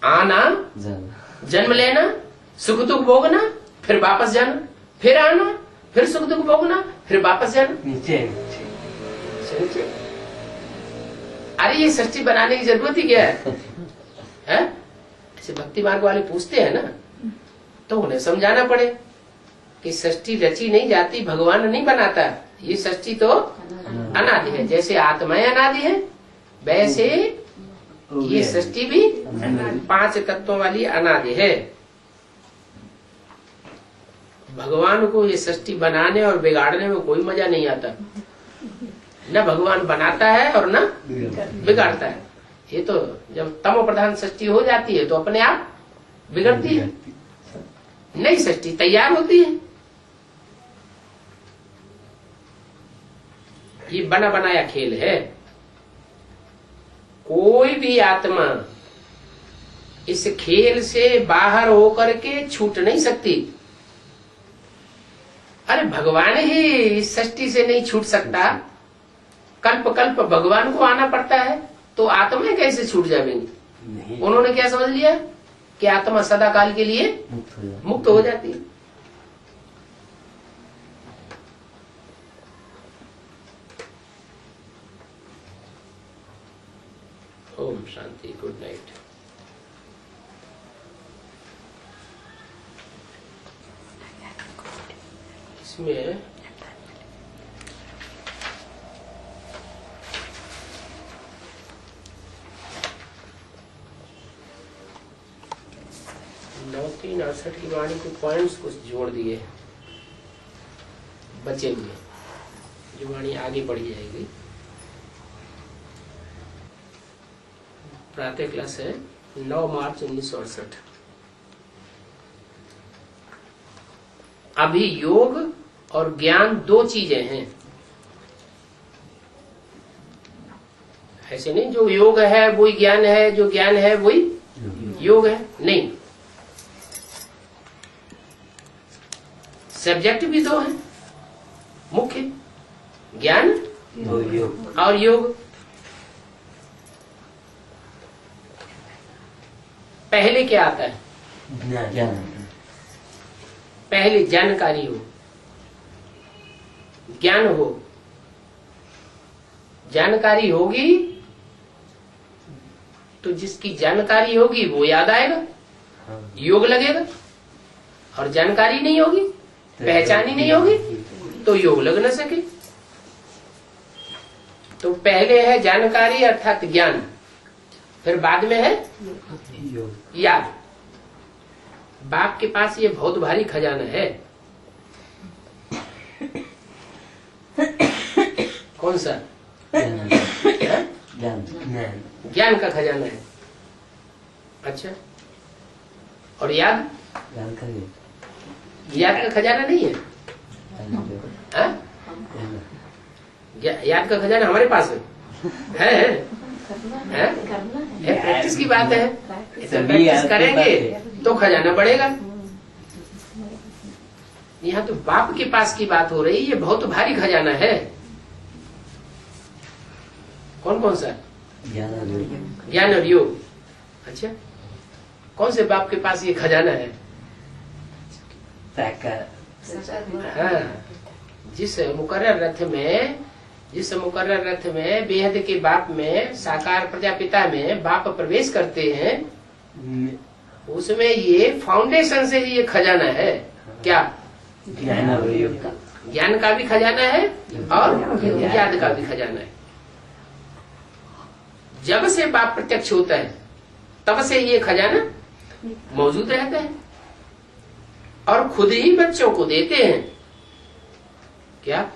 आना, जन्म लेना, सुख दुख भोगना, फिर वापस जाना, फिर आना, फिर सुख दुख भोगना, फिर वापस जाना। नीचे नीचे। अरे ये सृष्टि बनाने की जरूरत ही क्या है? ऐसे भक्ति मार्ग वाले पूछते हैं ना, तो उन्हें समझाना पड़े कि सृष्टि रची नहीं जाती, भगवान नहीं बनाता। ये सृष्टि तो अनादि है। जैसे आत्माएं अनादि है, वैसे ये सृष्टि भी 5 तत्वों वाली अनादि है। भगवान को ये सृष्टि बनाने और बिगाड़ने में कोई मजा नहीं आता। न भगवान बनाता है और न बिगाड़ता है। ये तो जब तमो प्रधान सृष्टि हो जाती है तो अपने आप बिगड़ती है। नई सृष्टि तैयार होती है। ये बना बनाया खेल है। कोई भी आत्मा इस खेल से बाहर होकर के छूट नहीं सकती। अरे भगवान ही इस सृष्टि से नहीं छूट सकता, कल्प कल्प भगवान को आना पड़ता है, तो आत्माएं कैसे छूट जाएंगी? उन्होंने क्या समझ लिया कि आत्मा सदा काल के लिए मुक्त हो जाती है। ओम शांति। Good night. इसमें नौ 368 की वाणी को पॉइंट्स कुछ जोड़ दिए बचे हुए, जो वाणी आगे बढ़ी जाएगी। प्रातः क्लास है 9 मार्च 1968। अभी योग और ज्ञान 2 चीजें हैं। ऐसे नहीं जो योग है वही ज्ञान है, जो ज्ञान है वही योग है, नहीं। सब्जेक्ट भी 2 हैं मुख्य, ज्ञान और योग। पहले क्या आता है? ज्ञान। पहले जानकारी हो, ज्ञान हो। जानकारी होगी तो जिसकी जानकारी होगी वो याद आएगा, योग लगेगा। और जानकारी नहीं होगी, पहचान ही नहीं होगी, तो योग लग न सके। तो पहले है जानकारी अर्थात ज्ञान, फिर बाद में है याद। बाप के पास ये बहुत भारी खजाना है। कौन सा? ज्ञान का खजाना है। अच्छा, और याद? याद का खजाना नहीं है। याद का खजाना हमारे पास है? प्रैक्टिस की बात है। प्रैक्टिस करेंगे तो खजाना बढ़ेगा। यहाँ तो बाप के पास की बात हो रही है। ये बहुत भारी खजाना है। कौन कौन सा? ज्ञान और योग। अच्छा, कौन से बाप के पास ये खजाना है? हाँ, जिस मुकर्रर रथ में बेहद के बाप में, साकार प्रजापिता में बाप प्रवेश करते हैं, उसमें ये फाउंडेशन से ये खजाना है। क्या? ज्ञान का भी खजाना है और याद का भी खजाना है। जब से बाप प्रत्यक्ष होता है तब से ये खजाना मौजूद रहता है और खुद ही बच्चों को देते हैं। क्या?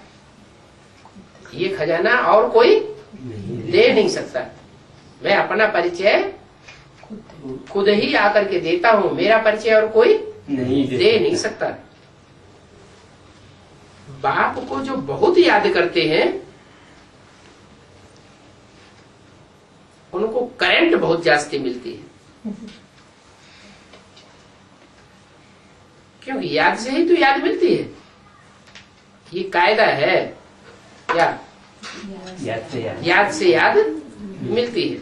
ये खजाना और कोई दे नहीं सकता। मैं अपना परिचय खुद ही आकर के देता हूँ। मेरा परिचय और कोई दे नहीं सकता। बाप को जो बहुत याद करते हैं उनको करंट बहुत जास्ती मिलती है, क्योंकि याद से ही तो याद मिलती है। ये कायदा है। क्या? याद से याद मिलती है।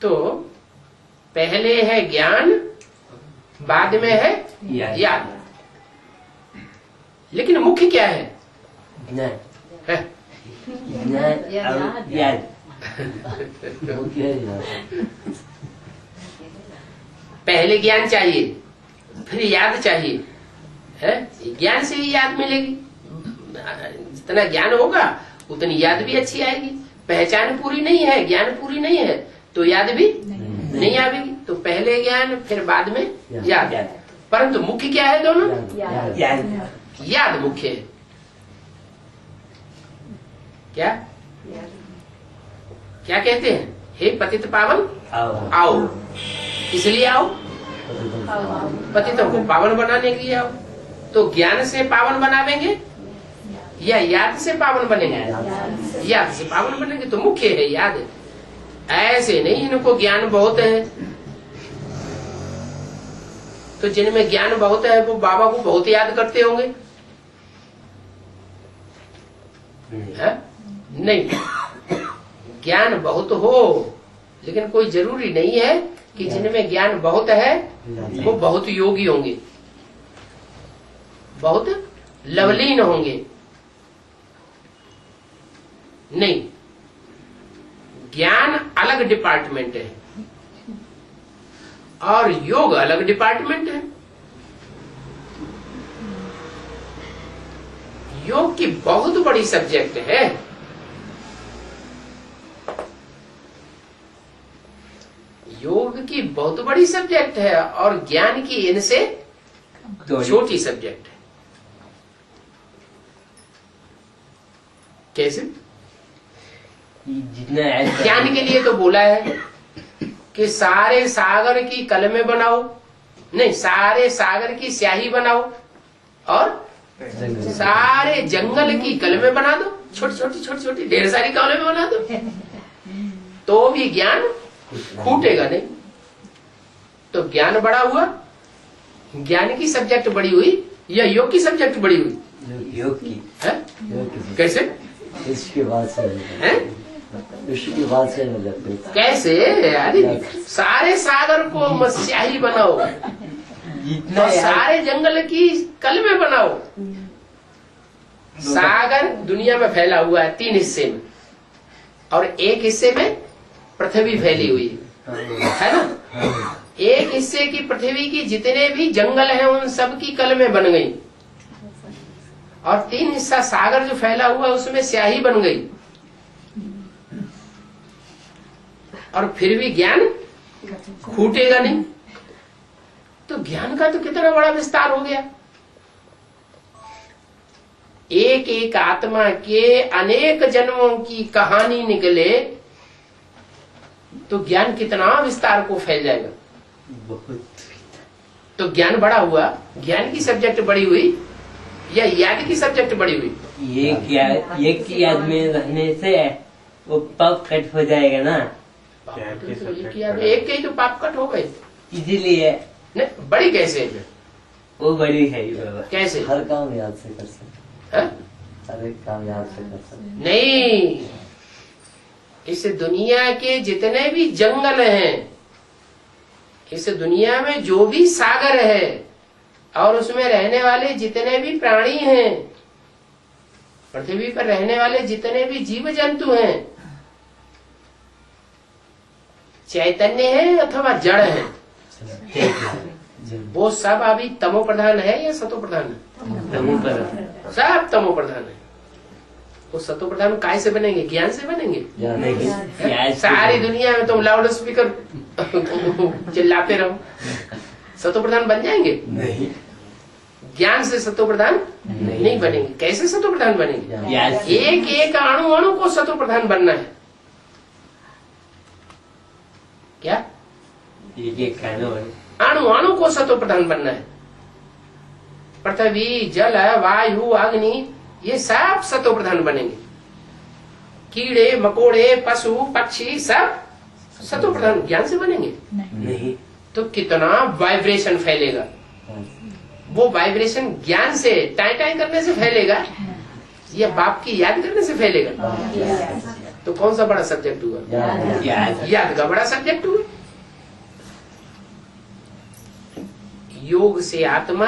तो पहले है ज्ञान, बाद में है याद। लेकिन मुख्य क्या है? याद। पहले ज्ञान चाहिए, फिर याद चाहिए। है? ज्ञान से ही याद मिलेगी। जितना ज्ञान होगा उतनी याद भी अच्छी आएगी। पहचान पूरी नहीं है, ज्ञान पूरी नहीं है, तो याद भी नहीं आएगी। तो पहले ज्ञान, फिर बाद में याद। परंतु मुख्य क्या है? दोनों याद मुख्य है। क्या क्या कहते हैं? हे पतित पावन आओ। इसलिए आओ, पतितों को पावन बनाने के लिए आओ। तो ज्ञान से पावन बनावेंगे या याद से पावन बनेंगे? याद से पावन बनेंगे। तो मुख्य है याद। ऐसे नहीं इनको ज्ञान बहुत है, तो जिनमें ज्ञान बहुत है वो बाबा को बहुत याद करते होंगे। नहीं, ज्ञान बहुत हो लेकिन कोई जरूरी नहीं है कि जिनमें ज्ञान बहुत है वो बहुत योगी होंगे, बहुत लवलीन होंगे। नहीं, ज्ञान अलग डिपार्टमेंट है और योग अलग डिपार्टमेंट है। योग की बहुत बड़ी सब्जेक्ट है। योग की बहुत बड़ी सब्जेक्ट है और ज्ञान की इनसे छोटी सब्जेक्ट है। कैसे? जितना ज्ञान के लिए तो बोला है कि सारे सागर की कलमें बनाओ, नहीं, सारे सागर की स्याही बनाओ और सारे जंगल की कलमें बना दो। छोटी छोटी ढेर सारी कलमें बना दो, तो भी ज्ञान खूटेगा नहीं। तो ज्ञान बड़ा हुआ, ज्ञान की सब्जेक्ट बड़ी हुई या योग की सब्जेक्ट बड़ी हुई? योग की है? कैसे? इसके बाद से इसके बाद से कैसे? अरे सारे सागर को स्याही बनाओ, जितना और सारे जंगल की कल में बनाओ। सागर दुनिया में फैला हुआ है 3 हिस्से में, और एक हिस्से में पृथ्वी फैली हुई है ना। एक हिस्से की पृथ्वी की जितने भी जंगल हैं उन सब की कल में बन गई, और 3 हिस्सा सागर जो फैला हुआ है उसमें स्याही बन गई। और फिर भी ज्ञान खूटेगा नहीं। तो ज्ञान का तो कितना बड़ा विस्तार हो गया। एक एक आत्मा के अनेक जन्मों की कहानी निकले तो ज्ञान कितना विस्तार को फैल जाएगा। बहुत। तो ज्ञान बड़ा हुआ, ज्ञान की सब्जेक्ट बड़ी हुई या याद की सब्जेक्ट बड़ी हुई? एक की याद में रहने से वो पाप कट हो जाएगा ना, एक के ही तो पाप कट हो गए, इसीलिए नहीं बड़ी कैसे है? वो बड़ी है बाबा। कैसे? हर काम याद से कर सकते, हाँ? हर एक काम याद से कर सकते। नहीं, इस दुनिया के जितने भी जंगल हैं, इस दुनिया में जो भी सागर है और उसमें रहने वाले जितने भी प्राणी हैं, पृथ्वी पर रहने वाले जितने भी जीव जंतु हैं, चैतन्य है अथवा जड़ है, वो सब अभी तमो प्रधान है या सतो प्रधान है? तमो प्रधान। सब तमो प्रधान है। वो सतो प्रधान काय से बनेंगे? ज्ञान से बनेंगे। सारी दुनिया में तुम लाउड स्पीकर चिल्लाते रहो, सतो प्रधान बन जाएंगे? नहीं। ज्ञान से सतो प्रधान नहीं बनेंगे। कैसे सतो प्रधान बनेंगे? एक एक अणु अणु को सतो प्रधान बनना है। क्या? एक एक अणु अणु को सतो प्रधान बनना है। पृथ्वी, जल, वायु, अग्नि, ये सब सतो प्रधान बनेंगे। कीड़े मकोड़े, पशु पक्षी सब सतो प्रधान ज्ञान से बनेंगे? नहीं। तो कितना वाइब्रेशन फैलेगा। वो वाइब्रेशन ज्ञान से टाई टाई करने से फैलेगा या बाप की याद करने से फैलेगा? तो कौन सा बड़ा सब्जेक्ट हुआ? याद का बड़ा सब्जेक्ट हुआ। योग से आत्मा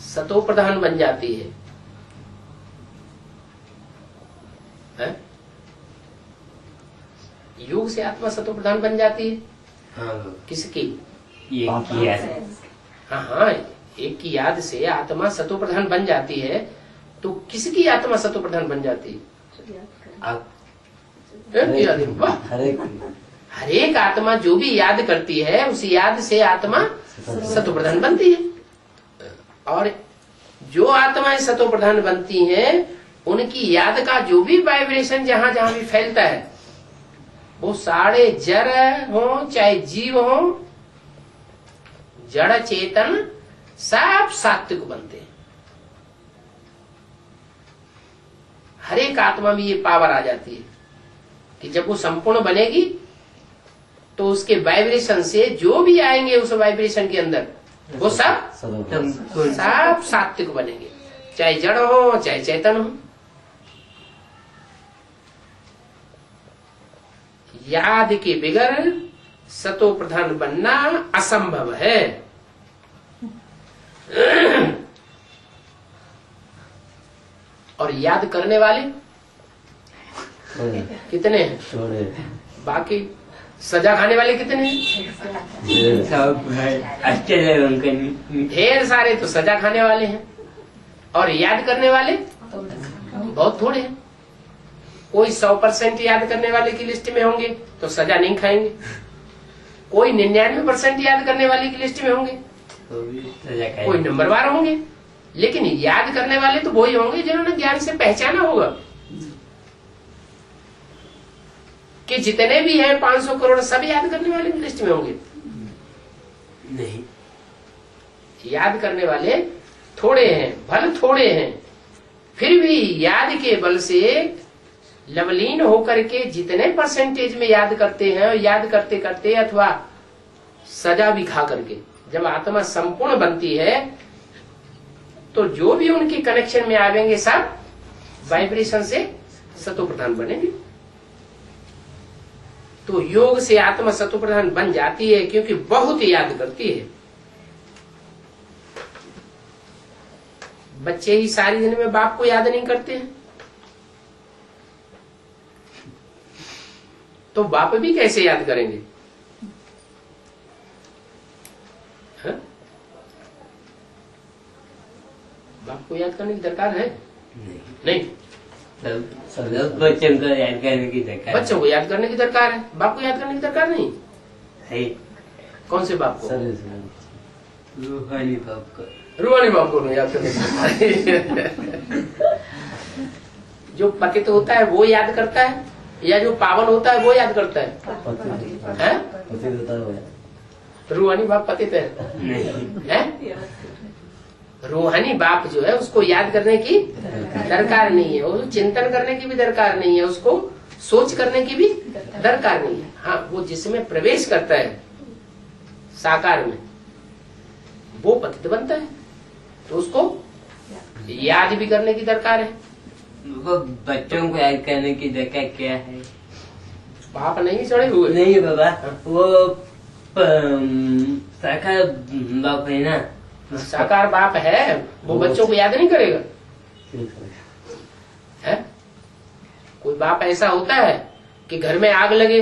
सतो प्रधान बन जाती है, है? योग से आत्मा सतो प्रधान बन जाती है। हाँ, किसकी? एक की याद। हाँ, एक की याद से आत्मा सतो प्रधान बन जाती है। तो किसकी आत्मा सतो प्रधान बन जाती है? आप वाह! हर एक आत्मा जो भी याद करती है उस याद से आत्मा सतो प्रधान बनती है। और जो आत्माएं सतो प्रधान बनती हैं उनकी याद का जो भी वाइब्रेशन जहां जहां भी फैलता है, वो सारे जड़ हो चाहे जीव हो, जड़ चेतन सब सात्विक बनते हैं। हर एक आत्मा में ये पावर आ जाती है कि जब वो संपूर्ण बनेगी तो उसके वाइब्रेशन से जो भी आएंगे उस वाइब्रेशन के अंदर वो सब सात्विक बनेंगे, चाहे जड़ हो चाहे चेतन हो। याद के बिगर सतो प्रधान बनना असंभव है। और याद करने वाले कितने हैं? बाकी सजा खाने वाले कितने हैं? ढेर सारे तो सजा खाने वाले हैं, और याद करने वाले बहुत थोड़े हैं। कोई 100% याद करने वाले की लिस्ट में होंगे तो सजा नहीं खाएंगे, कोई 99% याद करने वाले की लिस्ट में होंगे, कोई नंबरवार होंगे। लेकिन याद करने वाले तो वही होंगे जिन्होंने ज्ञान से पहचाना होगा कि जितने भी हैं 500 करोड़ सब याद करने वाले की लिस्ट में होंगे। नहीं, याद करने वाले थोड़े हैं, भले थोड़े हैं, फिर भी याद के बल से लवलीन होकर के जितने परसेंटेज में याद करते हैं, याद करते करते अथवा सजा भी खा करके जब आत्मा संपूर्ण बनती है तो जो भी उनके कनेक्शन में आवेंगे सब वाइब्रेशन से सतो प्रधान बनेंगे। तो योग से आत्मा सतो प्रधान बन जाती है क्योंकि बहुत याद करती है। बच्चे ही सारी दिन में बाप को याद नहीं करते हैं, तो बाप भी कैसे याद करेंगे? हाँ? बाप को याद करने की दरकार है? नहीं। सब बच्चों को याद करने की दरकार बच्चों को याद करने की दरकार है, बाप को याद करने की दरकार नहीं है। कौन से बाप को? रूहानी बाप को, रूहानी बाप को नहीं याद करने की दरकार। जो पतित होता है वो याद करता है, या जो पावन होता है वो याद करता है? रूहानी बाप पतित है? रूहानी बाप जो है उसको याद करने की दरकार नहीं है, उसको चिंतन करने की भी दरकार नहीं है, उसको सोच करने की भी दरकार नहीं है। हाँ, वो जिसमें प्रवेश करता है साकार में, वो पतित बनता है, तो उसको याद भी करने की दरकार है। वो बच्चों को याद करने की दरकार क्या है? बाप नहीं चढ़े हुए? नहीं बाबा, वो साकार बाप है ना। साकार बाप है, वो बच्चों को याद नहीं करेगा? है? कोई बाप ऐसा होता है कि घर में आग लगे,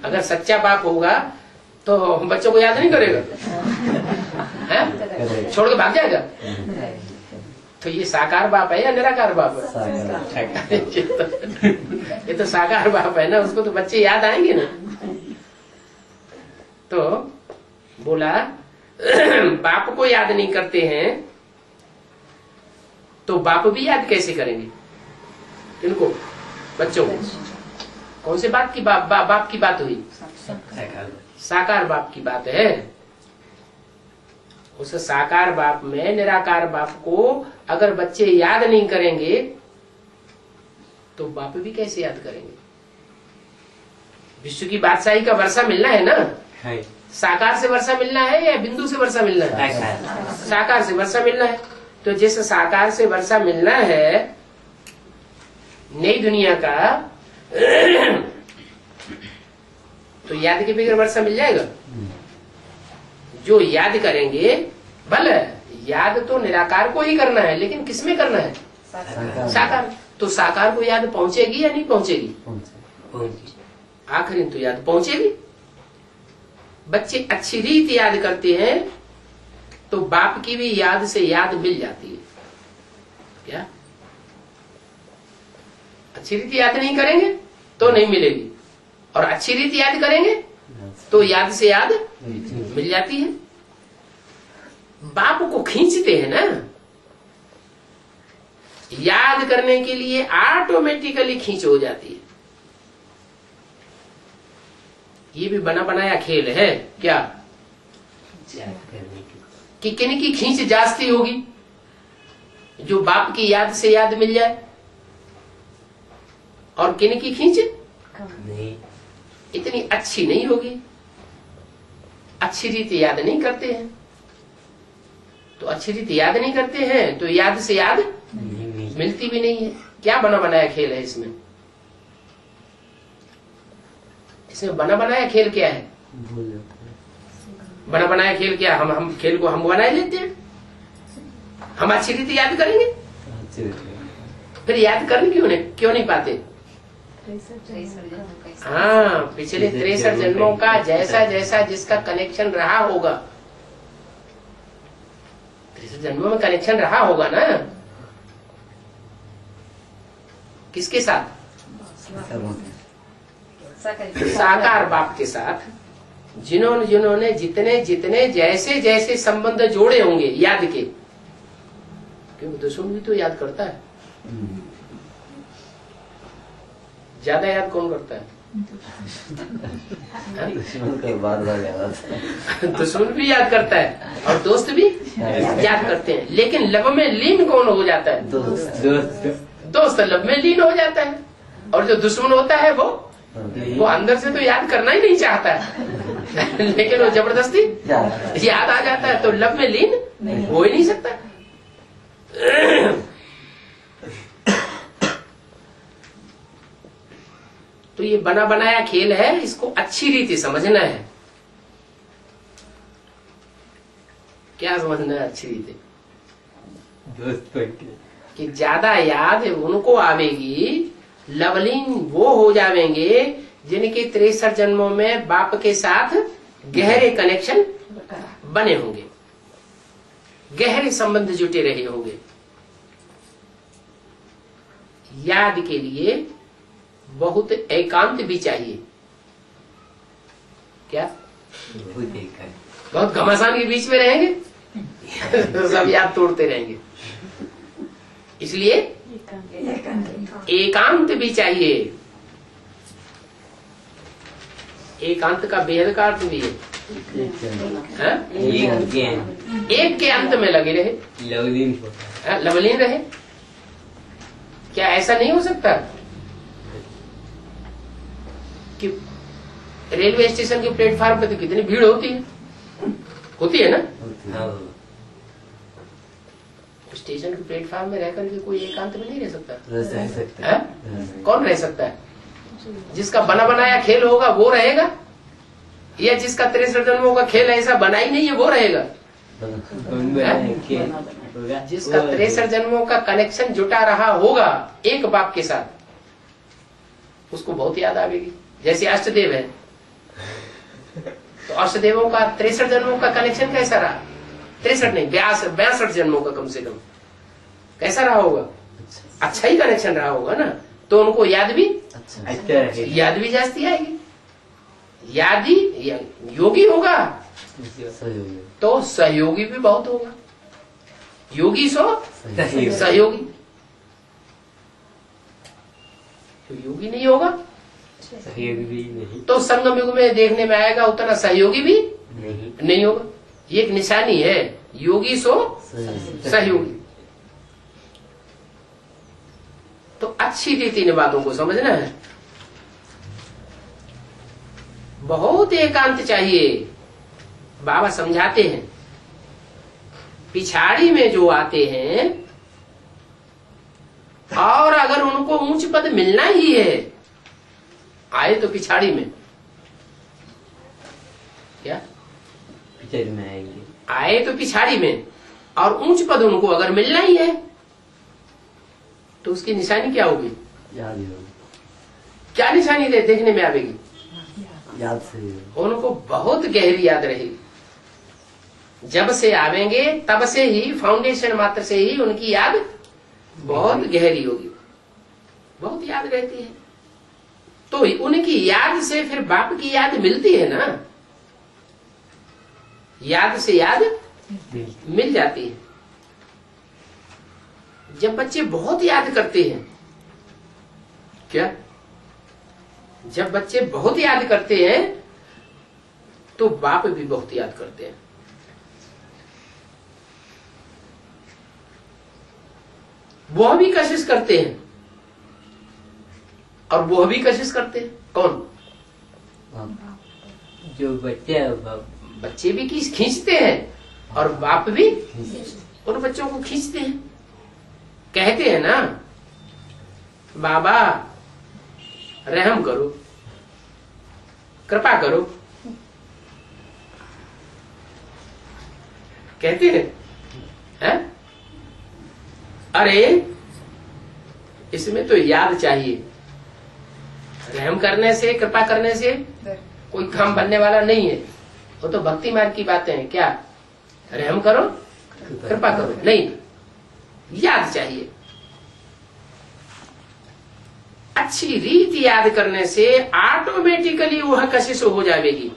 अगर सच्चा बाप होगा तो बच्चों को याद नहीं करेगा? है? छोड़ के भाग जाएगा? तो ये साकार बाप है या निराकार बाप है? ये तो साकार बाप है ना, उसको तो बच्चे याद आएंगे ना। तो बोला बाप को याद नहीं करते हैं तो बाप भी याद कैसे करेंगे? इनको बच्चों को कौन से बाप की बाप की बात हुई? साकार बाप की बात है। उस साकार बाप में निराकार बाप को अगर बच्चे याद नहीं करेंगे तो बाप भी कैसे याद करेंगे? विश्व की बादशाही का वर्षा मिलना है ना, है। साकार से वर्षा मिलना है या बिंदु से वर्षा मिलना है? साकार से वर्षा मिलना है। तो जिस साकार से वर्षा मिलना है नई दुनिया का, तो याद के बगैर वर्षा मिल जाएगा? जो याद करेंगे, भले याद तो निराकार को ही करना है, लेकिन किसमें करना है? साकार। तो साकार को याद पहुंचेगी या नहीं पहुंचेगी? आखिरी तो याद पहुंचेगी। बच्चे अच्छी रीत याद करते हैं तो बाप की भी याद से याद मिल जाती है। क्या अच्छी रीत याद नहीं करेंगे तो नहीं मिलेगी, और अच्छी रीत याद करेंगे तो याद से याद मिल जाती है। बाप को खींचते हैं ना, याद करने के लिए ऑटोमेटिकली खींच हो जाती है। ये भी बना बनाया खेल है क्या कि किन की खींच जास्ती होगी? जो बाप की याद से याद मिल जाए, और किन की खींच नहीं। इतनी अच्छी नहीं होगी। अच्छी रीत याद नहीं करते हैं, तो अच्छी रीत याद नहीं करते हैं तो याद से याद मिलती भी नहीं है। क्या बना बनाया खेल है इसमें? इसमें बना बनाया खेल क्या है? बना बनाया खेल क्या? हम खेल को हम बना लेते हैं। हम अच्छी रीति याद करेंगे, फिर याद करने क्यों नहीं पाते? हाँ, पिछले 63 जन्मों का जैसा जैसा जिसका कनेक्शन रहा होगा, 63 जन्मों में कनेक्शन रहा होगा ना। किसके साथ? साकार बाप के साथ। जिन्होंने जितने जितने जैसे जैसे संबंध जोड़े होंगे याद के, क्योंकि दुश्मन भी तो याद करता है। ज्यादा याद कौन करता है? दुश्मन भी याद करता है और दोस्त भी याद करते हैं, लेकिन लब में लीन कौन हो जाता है? दोस्त लब में लीन हो जाता है, और जो दुश्मन होता है वो अंदर से तो याद करना ही नहीं चाहता है, लेकिन वो जबरदस्ती याद आ जाता है, तो लब में लीन हो ही नहीं सकता। तो ये बना बनाया खेल है, इसको अच्छी रीति समझना है। क्या समझना है अच्छी रीति? दोस्त बन के कि ज्यादा याद उनको आवेगी, लवलीन वो हो जावेंगे जिनके 63 जन्मों में बाप के साथ गहरे कनेक्शन बने होंगे, गहरे संबंध जुटे रहे होंगे। याद के लिए बहुत एकांत भी चाहिए। क्या वो देखा है। बहुत घमासान के बीच में रहेंगे तो सब याद तोड़ते रहेंगे। इसलिए एकांत भी चाहिए। एकांत का बेहद का अर्थ भी है, हाँ? एक के अंत में लगे रहे, लवलीन हाँ, लवलीन रहे। क्या ऐसा नहीं हो सकता कि रेलवे स्टेशन के प्लेटफार्म पे तो कितनी भीड़ होती है ना? हाँ स्टेशन के प्लेटफार्म में रहकर के कोई एकांत में नहीं रह सकता। रह सकते है? कौन रह सकता है? जिसका बना बनाया खेल होगा वो रहेगा, या जिसका 63 जन्मों का खेल ऐसा बना ही नहीं है वो रहेगा? जिसका 63 जन्मों का कनेक्शन जुटा रहा होगा एक बाप के साथ, उसको बहुत याद आवेगी। जैसे अष्टदेव है तो अष्टदेवों का 63 जन्मों का कनेक्शन कैसा रहा? 63 नहीं, 62 जन्मों का कम से कम कैसा रहा होगा? अच्छा ही कनेक्शन रहा होगा ना, तो उनको याद भी याद भी जास्ती आएगी। यादी योगी होगा तो सहयोगी भी बहुत होगा। योगी सो सहयोगी, तो योगी नहीं होगा सहयोगी भी नहीं, तो संगम युग में देखने में आएगा उतना सहयोगी भी नहीं होगा। ये एक निशानी है, योगी सो सहयोगी। तो अच्छी रीति इन बातों को समझना है। बहुत एकांत चाहिए। बाबा समझाते हैं, पिछाड़ी में जो आते हैं और अगर उनको ऊंच पद मिलना ही है, आए तो पिछाड़ी में, क्या पिछड़ में आएंगे, आए तो पिछाड़ी में, और ऊंच पद उनको अगर मिलना ही है तो उसकी निशानी क्या होगी? याद ही होगी, क्या निशानी देखने में आवेगी? याद से ही होगी। उनको बहुत गहरी याद रहेगी। जब से आवेंगे तब से ही, फाउंडेशन मात्र से ही उनकी याद बहुत गहरी होगी, बहुत याद रहती है। तो उनकी याद से फिर बाप की याद मिलती है ना, याद से याद मिल जाती है। जब बच्चे बहुत याद करते हैं, क्या जब बच्चे बहुत याद करते हैं तो बाप भी बहुत याद करते हैं। वह भी कोशिश करते हैं और वह भी कोशिश करते हैं। कौन? जो बच्चे बच्चे भी खींचते हैं और बाप भी उन बच्चों को खींचते हैं। कहते हैं ना, बाबा रहम करो, कृपा करो, कहते हैं? अरे इसमें तो याद चाहिए। रहम करने से, कृपा करने से कोई काम बनने वाला नहीं है। वो तो भक्ति मार्ग की बातें हैं। क्या रहम करो, कृपा करो? नहीं, याद चाहिए। अच्छी रीति याद करने से ऑटोमेटिकली वह कशिश हो जाएगी।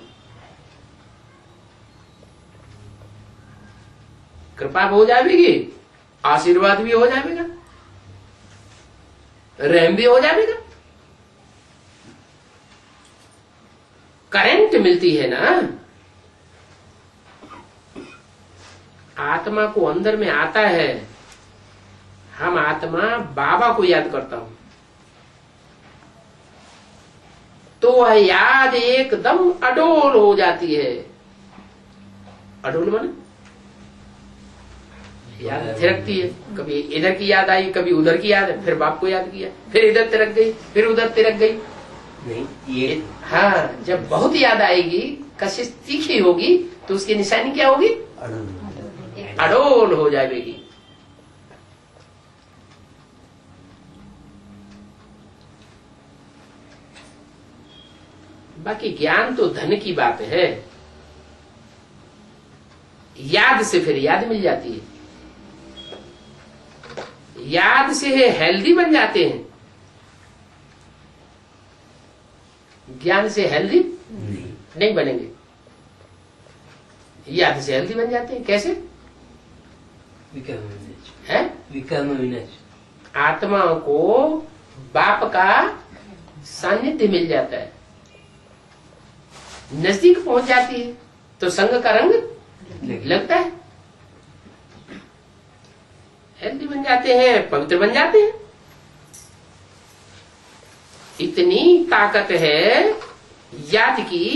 कृपा भी हो जाएगी, आशीर्वाद भी हो जाएगा, रहम भी हो जाएगा। करंट मिलती है ना, आत्मा को अंदर में आता है। हम आत्मा बाबा को याद करता हूं तो वह याद एकदम अडोल हो जाती है। अडोल माने याद थिरकती है। कभी इधर की याद आई, कभी उधर की याद, फिर बाप को याद किया, फिर इधर तिरक गई, फिर उधर तिरक गई। नहीं ये हाँ, जब बहुत याद आएगी, कशिश तीखी होगी, तो उसकी निशानी क्या होगी? अडोल हो जाएगी। बाकी ज्ञान तो धन की बात है। याद से फिर याद मिल जाती है, याद से हेल्दी बन जाते हैं, ज्ञान से हेल्दी नहीं बनेंगे। याद से हेल्दी बन जाते हैं। कैसे है? आत्मा को बाप का सानिध्य मिल जाता है, नजदीक पहुंच जाती है तो संग का रंग लगता है, हेल्दी बन जाते हैं, पवित्र बन जाते हैं। इतनी ताकत है याद की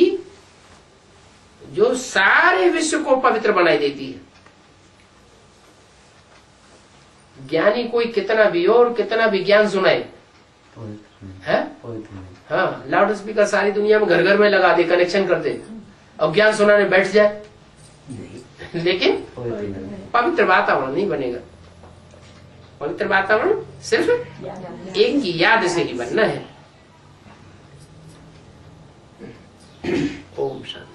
जो सारे विश्व को पवित्र बनाई देती है। ज्ञानी कोई कितना भी हो और कितना भी ज्ञान सुनाए है, हाँ, लाउड स्पीकर सारी दुनिया में घर घर में लगा दे, कनेक्शन कर दे और ज्ञान सुनाने बैठ जाए, लेकिन पवित्र वातावरण नहीं बनेगा। पवित्र वातावरण सिर्फ एक की याद से ही बनना है। ओम शांति।